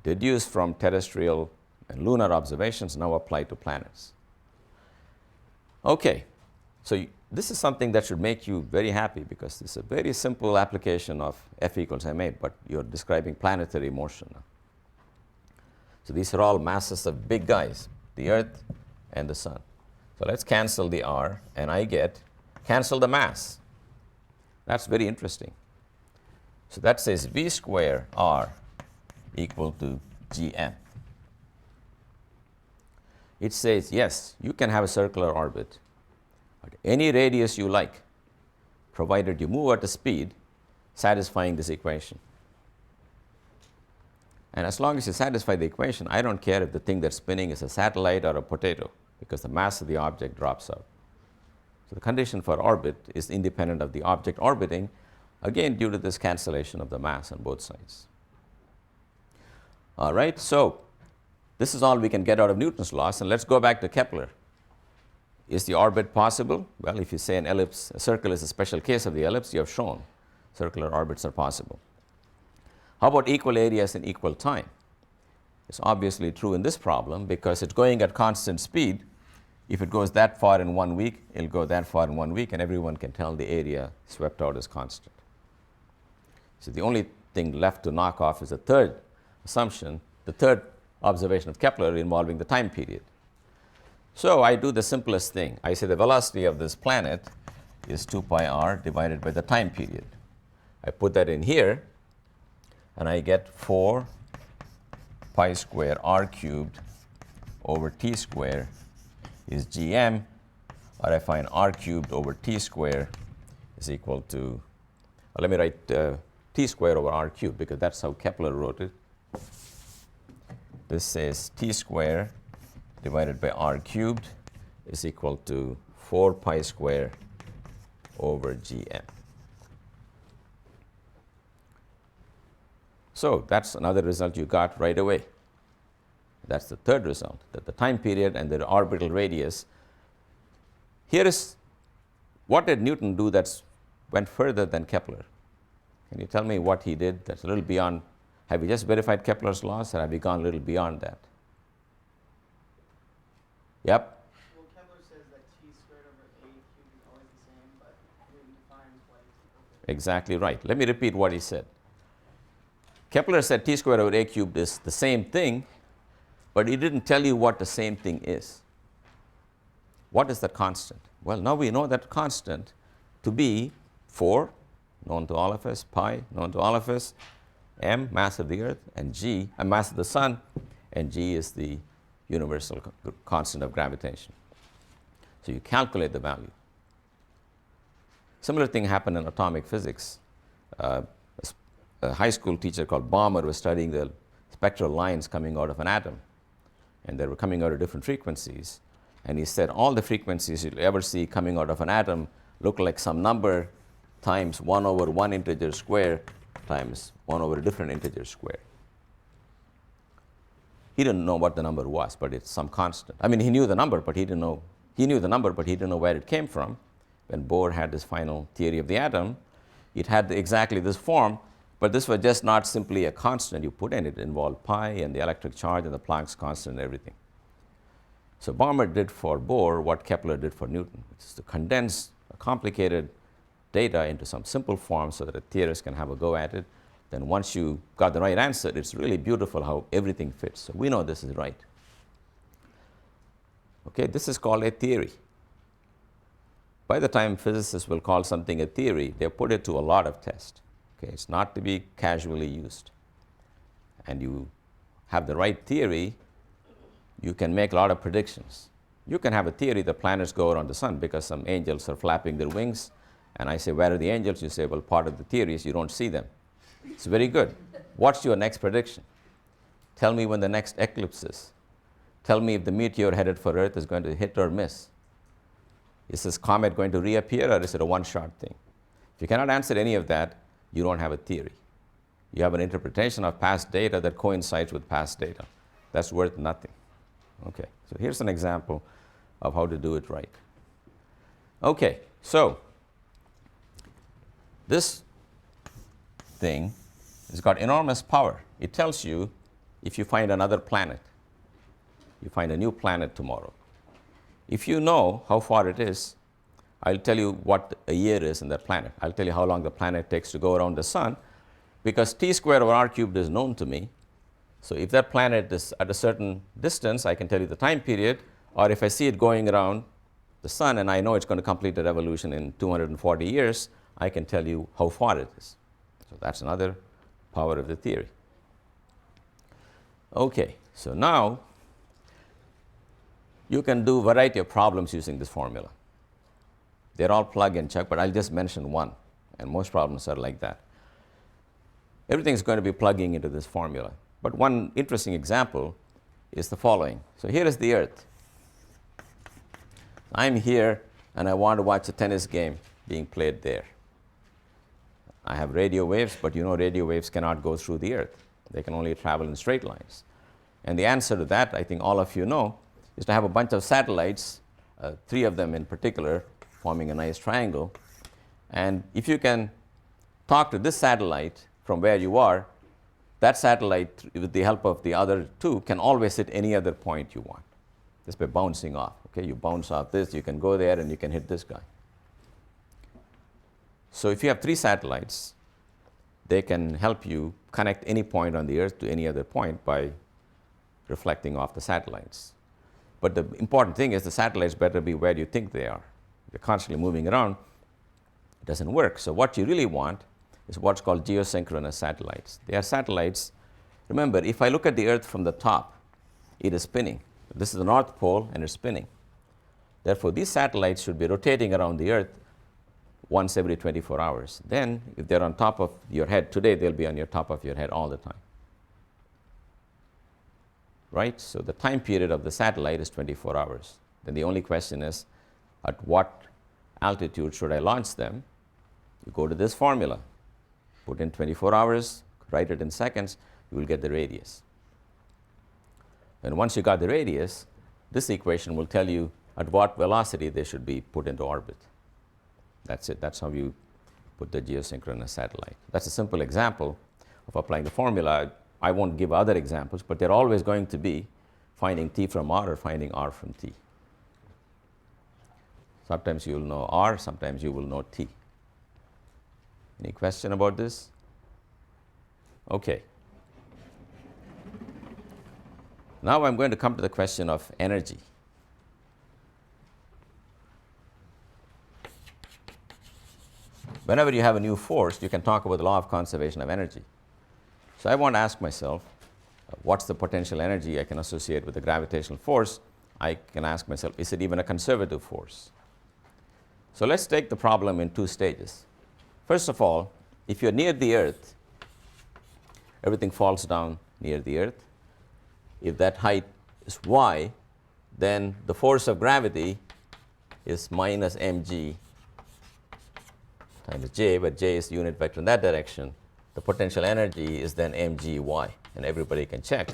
Deduced from terrestrial and lunar observations, now applied to planets. Okay. So this is something that should make you very happy because it's a very simple application of F equals ma, but you're describing planetary motion now. So these are all masses of big guys, the Earth and the Sun. So let's cancel the r, and I get, cancel the mass. That's very interesting. So that says v square r equal to gm. It says, yes, you can have a circular orbit at any radius you like, provided you move at a speed satisfying this equation. And as long as you satisfy the equation, I don't care if the thing that's spinning is a satellite or a potato, because the mass of the object drops out. So the condition for orbit is independent of the object orbiting, again due to this cancellation of the mass on both sides. All right, so this is all we can get out of Newton's laws, and let's go back to Kepler. Is the orbit possible? Well, if you say an ellipse, a circle is a special case of the ellipse, you have shown circular orbits are possible. How about equal areas in equal time? It's obviously true in this problem because it's going at constant speed. If it goes that far in 1 week, it'll go that far in 1 week, and everyone can tell the area swept out is constant. So the only thing left to knock off is the third assumption, the third observation of Kepler involving the time period. So I do the simplest thing. I say the velocity of this planet is 2 pi r divided by the time period. I put that in here, and I get 4 pi square r cubed over t square is gm, or I find r cubed over t square is equal to, let me write t square over r cubed, because that's how Kepler wrote it. This says t square divided by r cubed is equal to 4 pi square over gm. So that's another result you got right away. That's the third result, that the time period and the orbital radius. Here is, what did Newton do that went further than Kepler? Can you tell me what he did that's a little beyond? Have we just verified Kepler's laws, or have we gone a little beyond that? Yep. Well, Kepler says that t squared over a cubed is always the same, but Newton defines what is equal to. Exactly right. Let me repeat what he said. Kepler said t squared over a cubed is the same thing, but he didn't tell you what the same thing is. What is the constant? Well, now we know that constant to be 4, known to all of us, pi, known to all of us, m, mass of the earth, and g, mass of the sun, and g is the universal constant of gravitation. So you calculate the value. Similar thing happened in atomic physics. A high school teacher called Balmer was studying the spectral lines coming out of an atom, and they were coming out at different frequencies. And he said all the frequencies you'll ever see coming out of an atom look like some number times 1 over 1 integer square times 1 over a different integer square. He didn't know what the number was, but it's some constant. I mean, he knew the number, but he didn't know. He knew the number, but he didn't know where it came from. When Bohr had his final theory of the atom, it had exactly this form, but this was just not simply a constant you put in. It involved pi and the electric charge and the Planck's constant and everything. So Balmer did for Bohr what Kepler did for Newton, which is to condense a complicated data into some simple form so that a theorist can have a go at it. Then once you got the right answer, it's really beautiful how everything fits. So we know this is right. Okay, this is called a theory. By the time physicists will call something a theory, they put it to a lot of tests. Okay, it's not to be casually used. And you have the right theory, you can make a lot of predictions. You can have a theory the planets go around the sun because some angels are flapping their wings, and I say, where are the angels? You say, well, part of the theory is you don't see them. It's very good. What's your next prediction? Tell me when the next eclipse is. Tell me if the meteor headed for Earth is going to hit or miss. Is this comet going to reappear, or is it a one-shot thing? If you cannot answer any of that, you don't have a theory. You have an interpretation of past data that coincides with past data. That's worth nothing. Okay, so here's an example of how to do it right. Okay, so this thing has got enormous power. It tells you if you find another planet, you find a new planet tomorrow. If you know how far it is, I'll tell you what a year is in that planet. I'll tell you how long the planet takes to go around the sun, because t squared over r cubed is known to me. So if that planet is at a certain distance, I can tell you the time period, or if I see it going around the sun and I know it's going to complete a revolution in 240 years, I can tell you how far it is. So that's another power of the theory. Okay, so now you can do a variety of problems using this formula. They're all plug and check, but I'll just mention one, and most problems are like that. Everything is going to be plugging into this formula. But one interesting example is the following. So here is the Earth. I'm here, and I want to watch a tennis game being played there. I have radio waves, but you know radio waves cannot go through the Earth. They can only travel in straight lines. And the answer to that, I think all of you know, is to have a bunch of satellites, 3 of them in particular, forming a nice triangle. And if you can talk to this satellite from where you are, that satellite, with the help of the other 2, can always hit any other point you want, just by bouncing off. Okay, you bounce off this, you can go there, and you can hit this guy. So if you have 3 satellites, they can help you connect any point on the Earth to any other point by reflecting off the satellites. But the important thing is the satellites better be where you think they are. They're constantly moving around. It doesn't work. So what you really want is what's called geosynchronous satellites. They are satellites. Remember, if I look at the Earth from the top, it is spinning. This is the North Pole, and it's spinning. Therefore, these satellites should be rotating around the Earth once every 24 hours. Then, if they're on top of your head today, they'll be on your top of your head all the time. Right? So the time period of the satellite is 24 hours. Then the only question is, at what altitude should I launch them? You go to this formula. Put in 24 hours, write it in seconds, you will get the radius. And once you got the radius, this equation will tell you at what velocity they should be put into orbit. That's it. That's how you put the geosynchronous satellite. That's a simple example of applying the formula. I won't give other examples, but they're always going to be finding t from r or finding r from t. Sometimes you will know r, sometimes you will know t. Any question about this? Okay. Now I'm going to come to the question of energy. whenever you have a new force, you can talk about the law of conservation of energy. So I want to ask myself, what's the potential energy I can associate with the gravitational force? I can ask myself, is it even a conservative force? So let's take the problem in two stages. First of all, if you're near the Earth, everything falls down near the Earth. If that height is y, then the force of gravity is minus mg times j, but j is the unit vector in that direction. The potential energy is then mgy, and everybody can check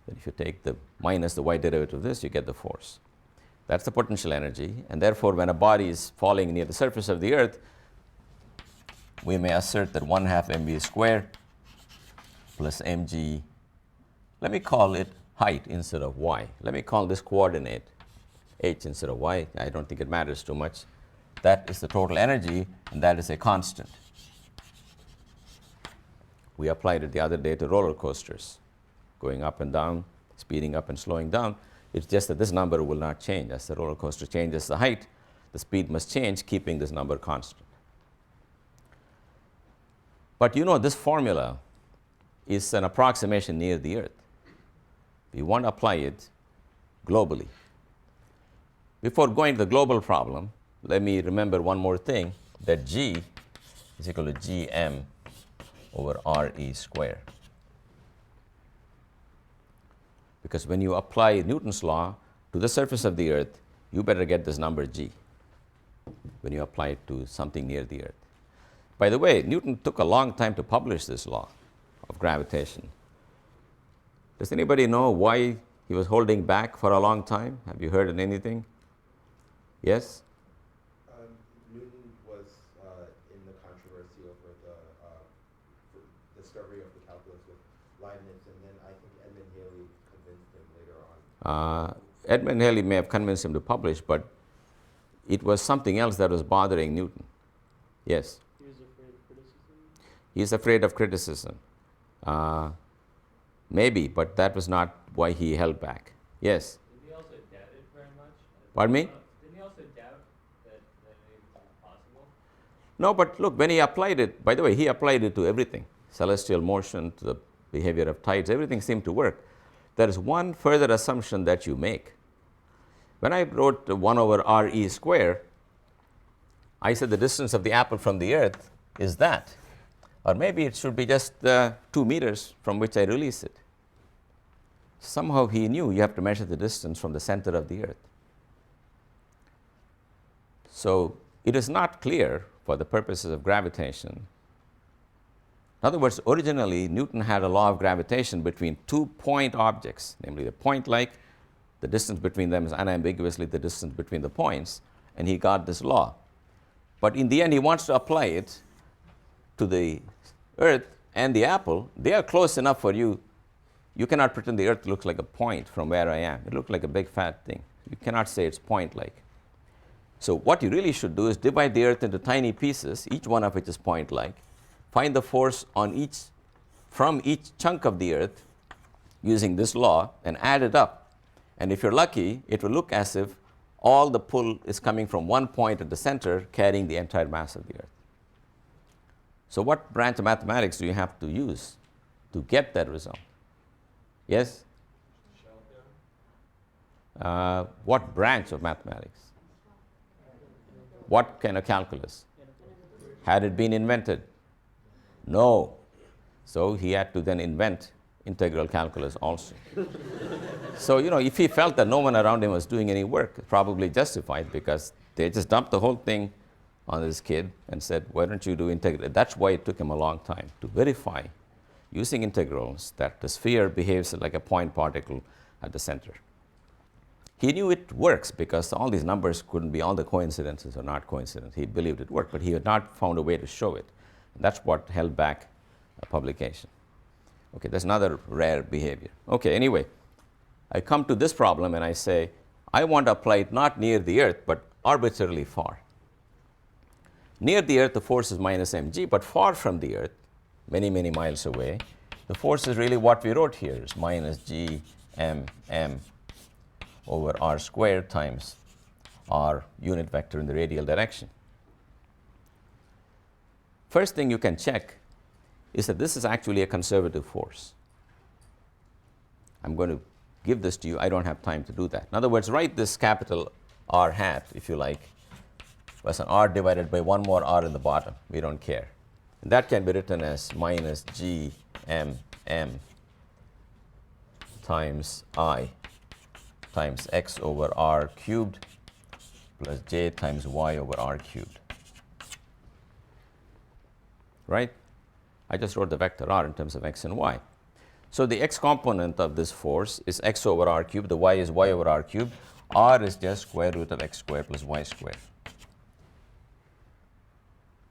that if you take the minus the y derivative of this, you get the force. That's the potential energy, and therefore when a body is falling near the surface of the Earth, we may assert that 1/2 mv squared plus mg, let me call it height instead of y. Let me call this coordinate h instead of y. I don't think it matters too much. That is the total energy, and that is a constant. We applied it the other day to roller coasters, going up and down, speeding up and slowing down. It's just that this number will not change. As the roller coaster changes the height, the speed must change, keeping this number constant. But you know, this formula is an approximation near the Earth. We want to apply it globally. Before going to the global problem, let me remember one more thing, that G is equal to Gm over Re squared. Because when you apply Newton's law to the surface of the Earth, you better get this number G when you apply it to something near the Earth. By the way, Newton took a long time to publish this law of gravitation. Does anybody know why he was holding back for a long time? Have you heard of anything? Yes? Newton was in the controversy over the discovery of the calculus with Leibniz, and then I think Edmund Halley convinced him later on. Edmund Halley may have convinced him to publish, but it was something else that was bothering Newton. Yes? He was afraid of criticism? He's afraid of criticism. Maybe, but that was not why he held back. Yes? Did he also doubt it very much? Pardon me? Didn't he also doubt that it was possible? No, but look, when he applied it, by the way, he applied it to everything. Celestial motion, to the behavior of tides, everything seemed to work. There is one further assumption that you make. When I wrote 1 over Re squared, I said the distance of the apple from the Earth is that. Or maybe it should be just 2 meters from which I release it. Somehow he knew you have to measure the distance from the center of the Earth. So it is not clear for the purposes of gravitation. In other words, originally Newton had a law of gravitation between 2 point objects, namely the point like, the distance between them is unambiguously the distance between the points, and he got this law. But in the end, he wants to apply it to the Earth and the apple. They are close enough for you. You cannot pretend the Earth looks like a point from where I am. It looks like a big fat thing. You cannot say it's point-like. So what you really should do is divide the Earth into tiny pieces, each one of which is point-like. Find the force on from each chunk of the Earth using this law and add it up. And if you're lucky, it will look as if all the pull is coming from one point at the center, carrying the entire mass of the Earth. So what branch of mathematics do you have to use to get that result? Yes? What branch of mathematics? What kind of calculus? Had it been invented? No. So he had to then invent integral calculus also. So, you know, if he felt that no one around him was doing any work, probably justified, because they just dumped the whole thing on this kid and said, why don't you do integral? That's why it took him a long time to verify, using integrals, that the sphere behaves like a point particle at the center. He knew it works because all these numbers couldn't be, all the coincidences are not coincidence. He believed it worked, but he had not found a way to show it. And that's what held back a publication. Okay, that's another rare behavior. Okay, anyway, I come to this problem and I say, I want to apply it not near the Earth, but arbitrarily far. Near the Earth, the force is minus mg, but far from the Earth, many, many miles away, the force is really what we wrote here, is minus g m over r squared times r unit vector in the radial direction. First thing you can check is that this is actually a conservative force. I'm going to give this to you. I don't have time to do that. In other words, write this capital R hat, if you like, as an R divided by one more R in the bottom. We don't care. And that can be written as minus G M M times I times X over R cubed plus J times Y over R cubed. Right? I just wrote the vector R in terms of X and Y. So the X component of this force is X over R cubed. The Y is Y over R cubed. R is just square root of X squared plus Y squared.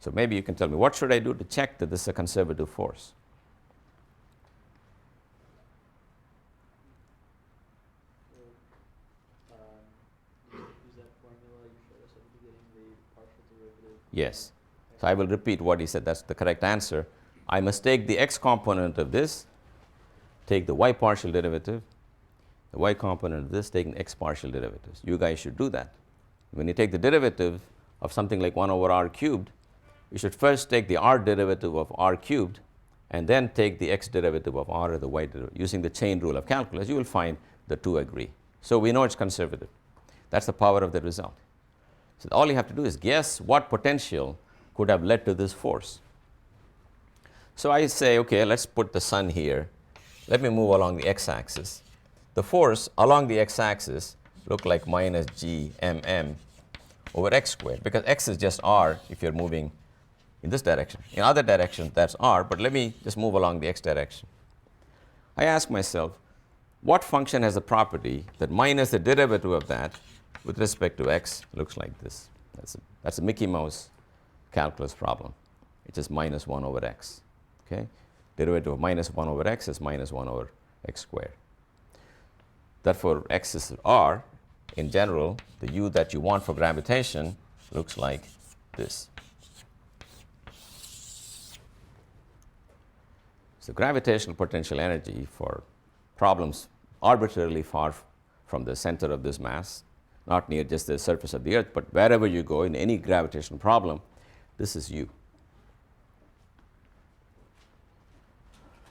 So maybe you can tell me, what should I do to check that this is a conservative force? Use that formula you showed us at the beginning, the partial derivative. Yes. So I will repeat what he said. That's the correct answer. I must take the X component of this, take the Y partial derivative, the Y component of this, taking X partial derivatives. You guys should do that. When you take the derivative of something like 1 over R cubed, you should first take the R derivative of R cubed and then take the X derivative of R or the Y derivative. Using the chain rule of calculus, you will find the two agree. So we know it's conservative. That's the power of the result. So all you have to do is guess what potential could have led to this force. So I say, okay, let's put the sun here. Let me move along the x-axis. The force along the x-axis look like minus G mm over x squared, because x is just R if you're moving in this direction. In other directions, that's R, but let me just move along the x direction. I ask myself, what function has a property that minus the derivative of that with respect to x looks like this? That's a Mickey Mouse calculus problem. It's just minus 1 over x. Okay? Derivative of minus 1 over x is minus 1 over x squared. Therefore, x is R. In general, the u that you want for gravitation looks like this. So gravitational potential energy for problems arbitrarily far from the center of this mass, not near just the surface of the earth, but wherever you go in any gravitational problem, this is u.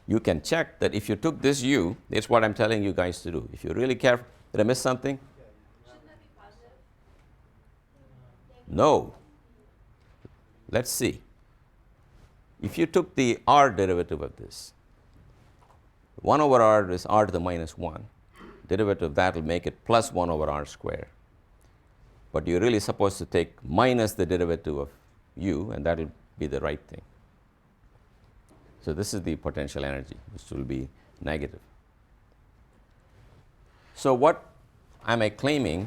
You can check that if you took this u, it's what I'm telling you guys to do. If you're really careful, did I miss something? Shouldn't that be positive? No. Let's see. If you took the R derivative of this, 1 over R is R to the minus 1. Derivative of that will make it plus 1 over R squared. But you're really supposed to take minus the derivative of u, and that will be the right thing. So this is the potential energy, which will be negative. So what am I claiming?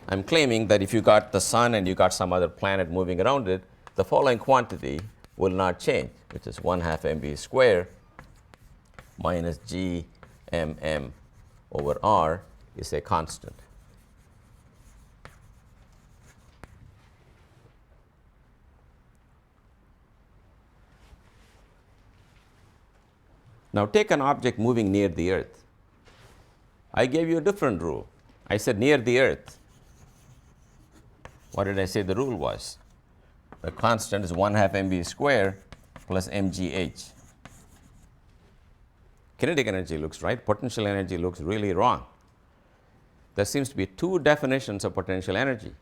I'm claiming that if you got the sun and you got some other planet moving around it, the following quantity will not change, which is 1/2 mv squared minus G mm over R is a constant. Now take an object moving near the earth. I gave you a different rule. I said near the earth. What did I say the rule was? The constant is 1/2 mv squared plus mgh. Kinetic energy looks right. Potential energy looks really wrong. There seems to be two definitions of potential energy.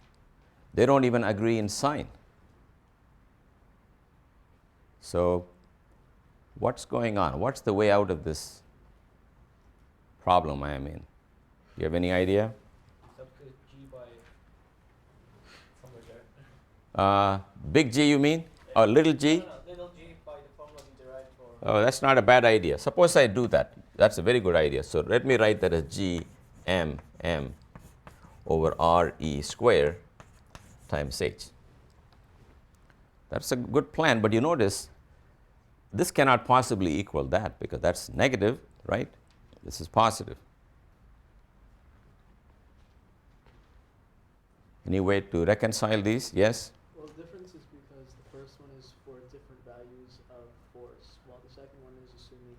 They don't even agree in sign. So what's going on? What's the way out of this problem I am in? Do you have any idea? Substitute G by somewhere there. Big G, you mean? Or little g? No, little g by the formula we derived for. Oh, that's not a bad idea. Suppose I do that. That's a very good idea. So let me write that as G m m over R e squared times h. That's a good plan, but you notice this cannot possibly equal that because that's negative, right? This is positive. Any way to reconcile these? Yes? Well, the difference is because the first one is for different values of force, while the second one is assuming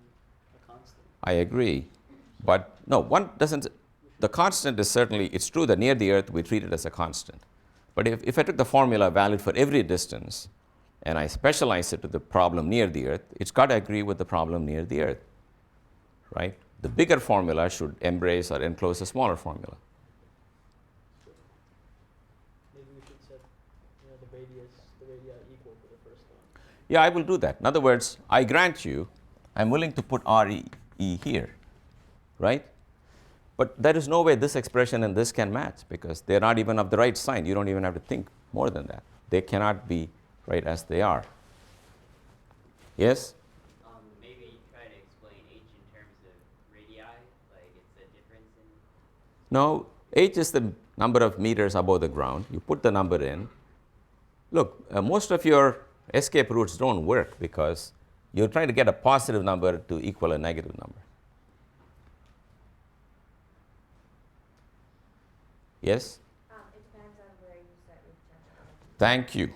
a constant. I agree. But no, one doesn't. The constant is certainly, it's true that near the earth we treat it as a constant. But if I took the formula valid for every distance, and I specialize it to the problem near the Earth, it's got to agree with the problem near the Earth, right? The bigger formula should embrace or enclose a smaller formula. Maybe we should set, the radii equal for the first one. Yeah, I will do that. In other words, I grant you, I'm willing to put RE here, right? But there is no way this expression and this can match because they're not even of the right sign. You don't even have to think more than that. They cannot be right as they are. Yes? Maybe try to explain h in terms of radii, like it's the difference in. No, h is the number of meters above the ground. You put the number in. Look, most of your escape routes don't work because you're trying to get a positive number to equal a negative number. Yes? It depends on where you set your threshold. Thank you.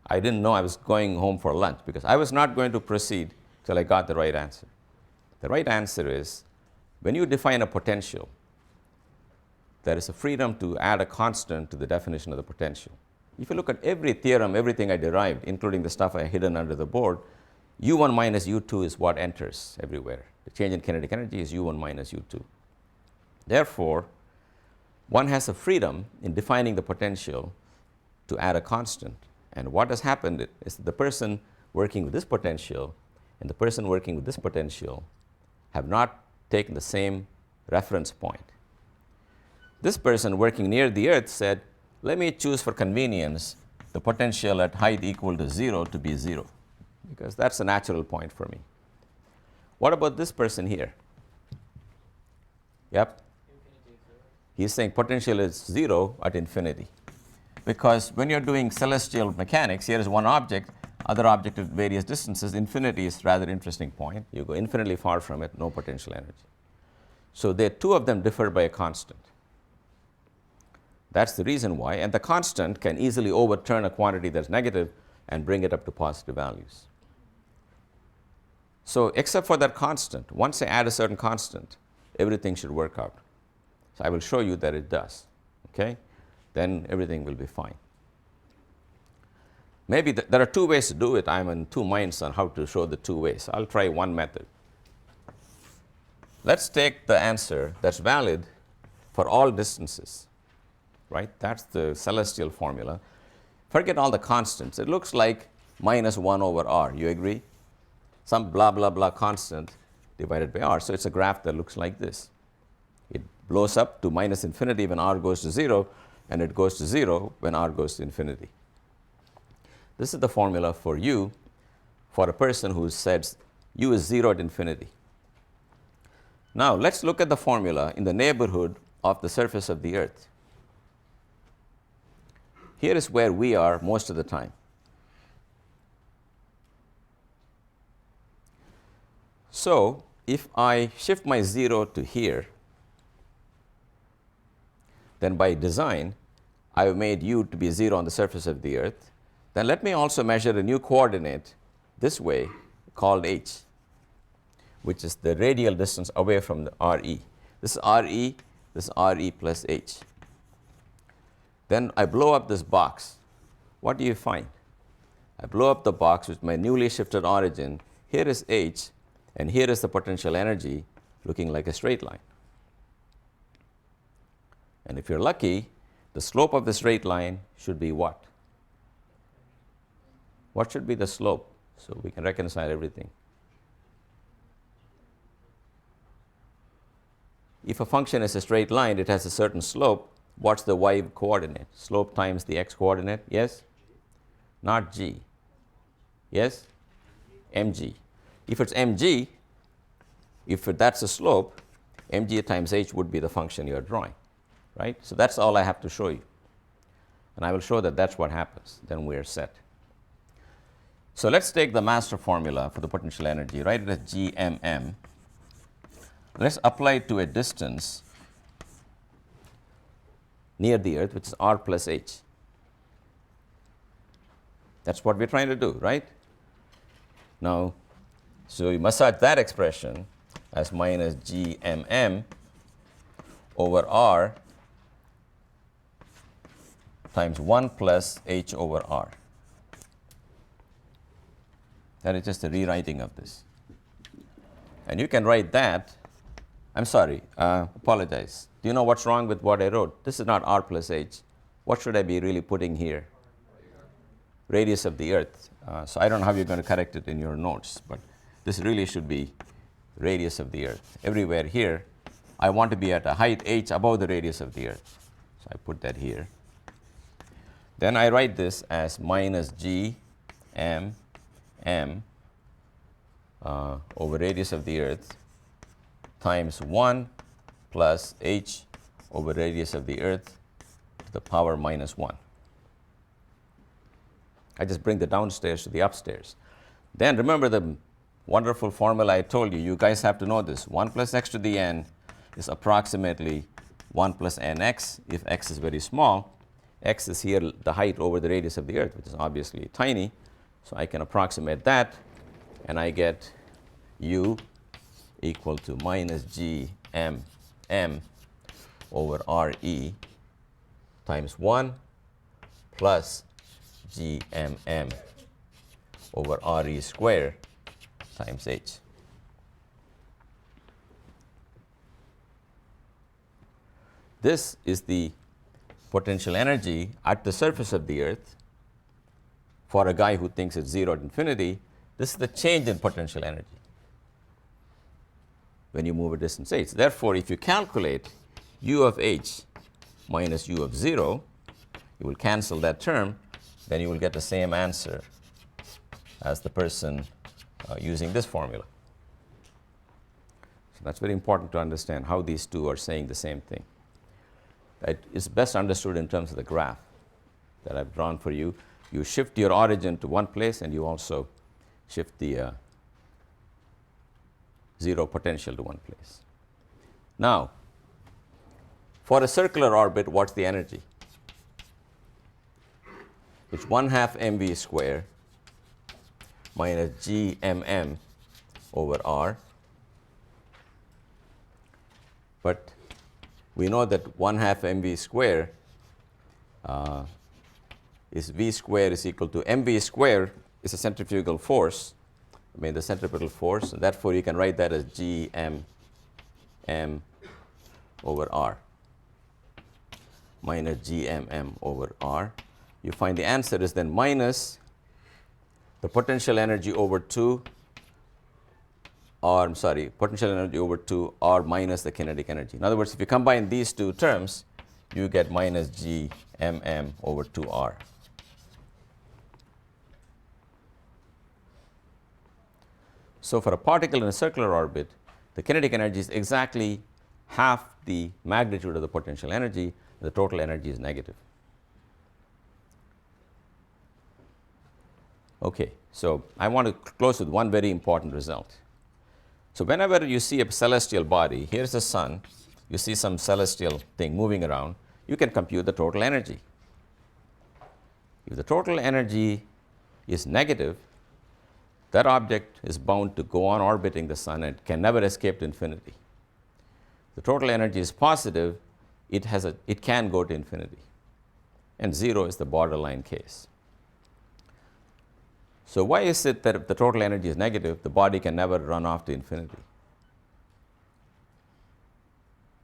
I didn't know I was going home for lunch because I was not going to proceed till I got the right answer. The right answer is when you define a potential, there is a freedom to add a constant to the definition of the potential. If you look at every theorem, everything I derived, including the stuff I hidden under the board, U1 minus U2 is what enters everywhere. The change in kinetic energy is U1 minus U2. Therefore, one has a freedom in defining the potential to add a constant. And what has happened is the person working with this potential and the person working with this potential have not taken the same reference point. This person working near the Earth said, let me choose for convenience the potential at height equal to 0 to be 0, because that's a natural point for me. What about this person here? Yep. He's saying potential is 0 at infinity. Because when you're doing celestial mechanics, here is one object, other object at various distances, infinity is a rather interesting point. You go infinitely far from it, no potential energy. So the two of them differ by a constant. That's the reason why, and the constant can easily overturn a quantity that's negative and bring it up to positive values. So except for that constant, once I add a certain constant, everything should work out. So I will show you that it does, okay? Then everything will be fine. Maybe there are two ways to do it. I'm in two minds on how to show the two ways. I'll try one method. Let's take the answer that's valid for all distances, right? That's the celestial formula. Forget all the constants. It looks like minus 1 over r. You agree? Some blah, blah, blah constant divided by r. So it's a graph that looks like this. It blows up to minus infinity when r goes to 0, and it goes to 0 when r goes to infinity. This is the formula for u for a person who says u is 0 at infinity. Now let's look at the formula in the neighborhood of the surface of the Earth. Here is where we are most of the time. So if I shift my 0 to here, then by design, I have made u to be 0 on the surface of the Earth. Then let me also measure a new coordinate this way called h, which is the radial distance away from the RE. This is RE, this is RE plus h. Then I blow up this box. What do you find? I blow up the box with my newly shifted origin. Here is h, and here is the potential energy looking like a straight line. And if you're lucky, the slope of the straight line should be what? What should be the slope? So we can reconcile everything. If a function is a straight line, it has a certain slope. What's the y coordinate? Slope times the x coordinate, yes? Not g. Yes? mg. If it's mg, if that's a slope, mg times h would be the function you're drawing, right? So that's all I have to show you. And I will show that that's what happens. Then we're set. So let's take the master formula for the potential energy, write it as GMM. Let's apply it to a distance near the Earth, which is r plus h. That's what we're trying to do, right? Now, so you massage that expression as minus GMM over r times 1 plus h over r. That is just a rewriting of this. And you can write that. I'm sorry, apologize. Do you know what's wrong with what I wrote? This is not r plus h. What should I be really putting here? Radius of the earth. So I don't know how you're going to correct it in your notes, but this really should be radius of the earth. Everywhere here, I want to be at a height h above the radius of the earth. So I put that here. Then I write this as minus g m m over radius of the earth times 1 plus h over radius of the earth to the power minus 1. I just bring the downstairs to the upstairs. Then remember the wonderful formula I told you. You guys have to know this. 1 plus x to the n is approximately 1 plus nx if x is very small. X is here the height over the radius of the earth, which is obviously tiny. So I can approximate that, and I get u equal to minus g m m over re times 1 plus g m m over re square times h. This is the potential energy at the surface of the earth. For a guy who thinks it's 0 at infinity, this is the change in potential energy when you move a distance h. Therefore, if you calculate u of h minus u of 0, you will cancel that term, then you will get the same answer as the person using this formula. So that's very important to understand how these two are saying the same thing. It is best understood in terms of the graph that I've drawn for you. You shift your origin to one place, and you also shift the zero potential to one place. Now, for a circular orbit, what's the energy? It's 1/2 mv square minus g mm over r. But we know that 1/2 mv square is v square is equal to mv square is a centrifugal force. I mean the centripetal force, and therefore you can write that as g m m over r minus g m m over r. You find the answer is then minus the potential energy over 2, or I'm sorry, potential energy over 2 r minus the kinetic energy. In other words, if you combine these two terms, you get minus g m m over 2r. So for a particle in a circular orbit, the kinetic energy is exactly half the magnitude of the potential energy, and the total energy is negative. Okay, so I want to close with one very important result. So whenever you see a celestial body, here's the sun, you see some celestial thing moving around, you can compute the total energy. If the total energy is negative, that object is bound to go on orbiting the sun and can never escape to infinity. The total energy is positive, it can go to infinity, and 0 is the borderline case. So why is it that if the total energy is negative, the body can never run off to infinity?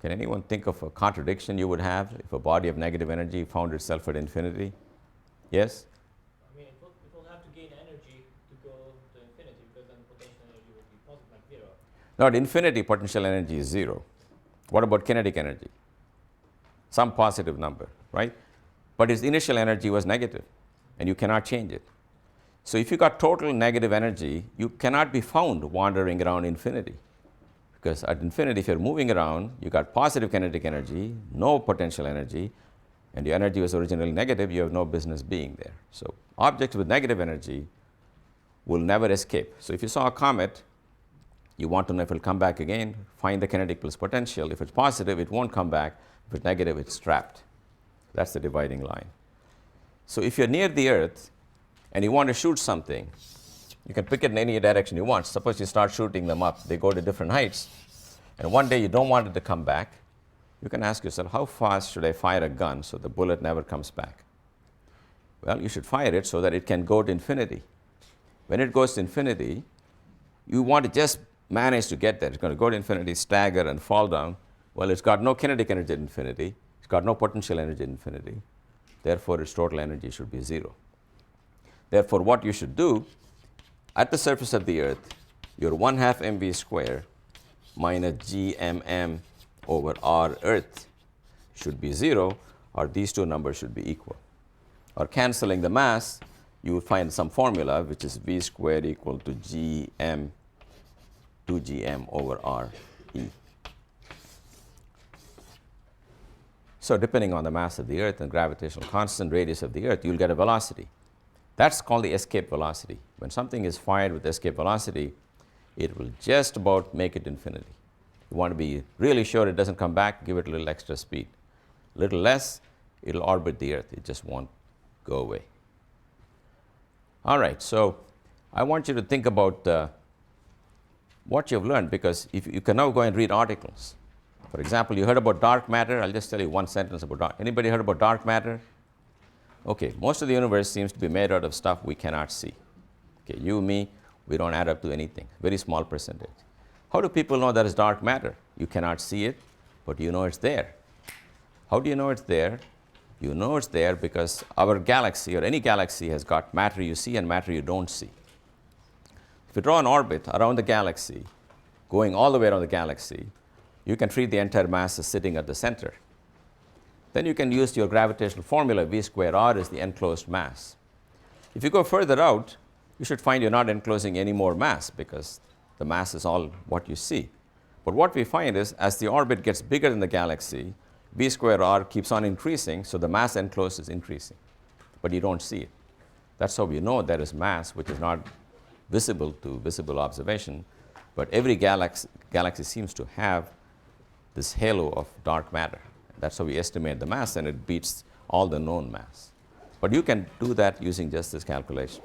Can anyone think of a contradiction you would have if a body of negative energy found itself at infinity? Yes? I mean, it will have to gain energy to go to infinity, because then potential energy will be positive, like 0. Now at infinity, potential energy is 0. What about kinetic energy? Some positive number, right? But its initial energy was negative, and you cannot change it. So if you got total negative energy, you cannot be found wandering around infinity. Because at infinity, if you're moving around, you got positive kinetic energy, no potential energy, and your energy was originally negative, you have no business being there. So objects with negative energy will never escape. So if you saw a comet, you want to know if it will come back again, find the kinetic plus potential. If it's positive, it won't come back. If it's negative, it's trapped. That's the dividing line. So if you're near the Earth and you want to shoot something, you can pick it in any direction you want. Suppose you start shooting them up, they go to different heights, and one day you don't want it to come back. You can ask yourself, how fast should I fire a gun so the bullet never comes back? Well, you should fire it so that it can go to infinity. when it goes to infinity, you want to just manage to get there. It's going to go to infinity, stagger, and fall down. Well, it's got no kinetic energy at infinity. It's got no potential energy at infinity. Therefore, its total energy should be 0. Therefore, what you should do, at the surface of the Earth, your 1/2 mv squared minus gmm over r Earth should be 0, or these two numbers should be equal. Or canceling the mass, you will find some formula which is v squared equal to gm 2gm over r e. So depending on the mass of the Earth and gravitational constant radius of the Earth, you'll get a velocity. That's called the escape velocity. When something is fired with escape velocity, it will just about make it infinity. You want to be really sure it doesn't come back, give it a little extra speed. A little less, it'll orbit the Earth. It just won't go away. All right, so I want you to think about what you've learned, because if you can now go and read articles. For example, you heard about dark matter. I'll just tell you one sentence about dark. Anybody heard about dark matter? Okay, most of the universe seems to be made out of stuff we cannot see. Okay, you, me, we don't add up to anything. Very small percentage. How do people know that is dark matter? You cannot see it, but you know it's there. How do you know it's there? You know it's there because our galaxy, or any galaxy, has got matter you see and matter you don't see. If you draw an orbit around the galaxy, going all the way around the galaxy, you can treat the entire mass as sitting at the center. Then you can use your gravitational formula, v squared r is the enclosed mass. If you go further out, you should find you're not enclosing any more mass, because the mass is all what you see. But what we find is, as the orbit gets bigger than the galaxy, v squared r keeps on increasing, so the mass enclosed is increasing, but you don't see it. That's how we know there is mass, which is not visible to visible observation, but every galaxy seems to have this halo of dark matter. That's how we estimate the mass, and it beats all the known mass. But you can do that using just this calculation.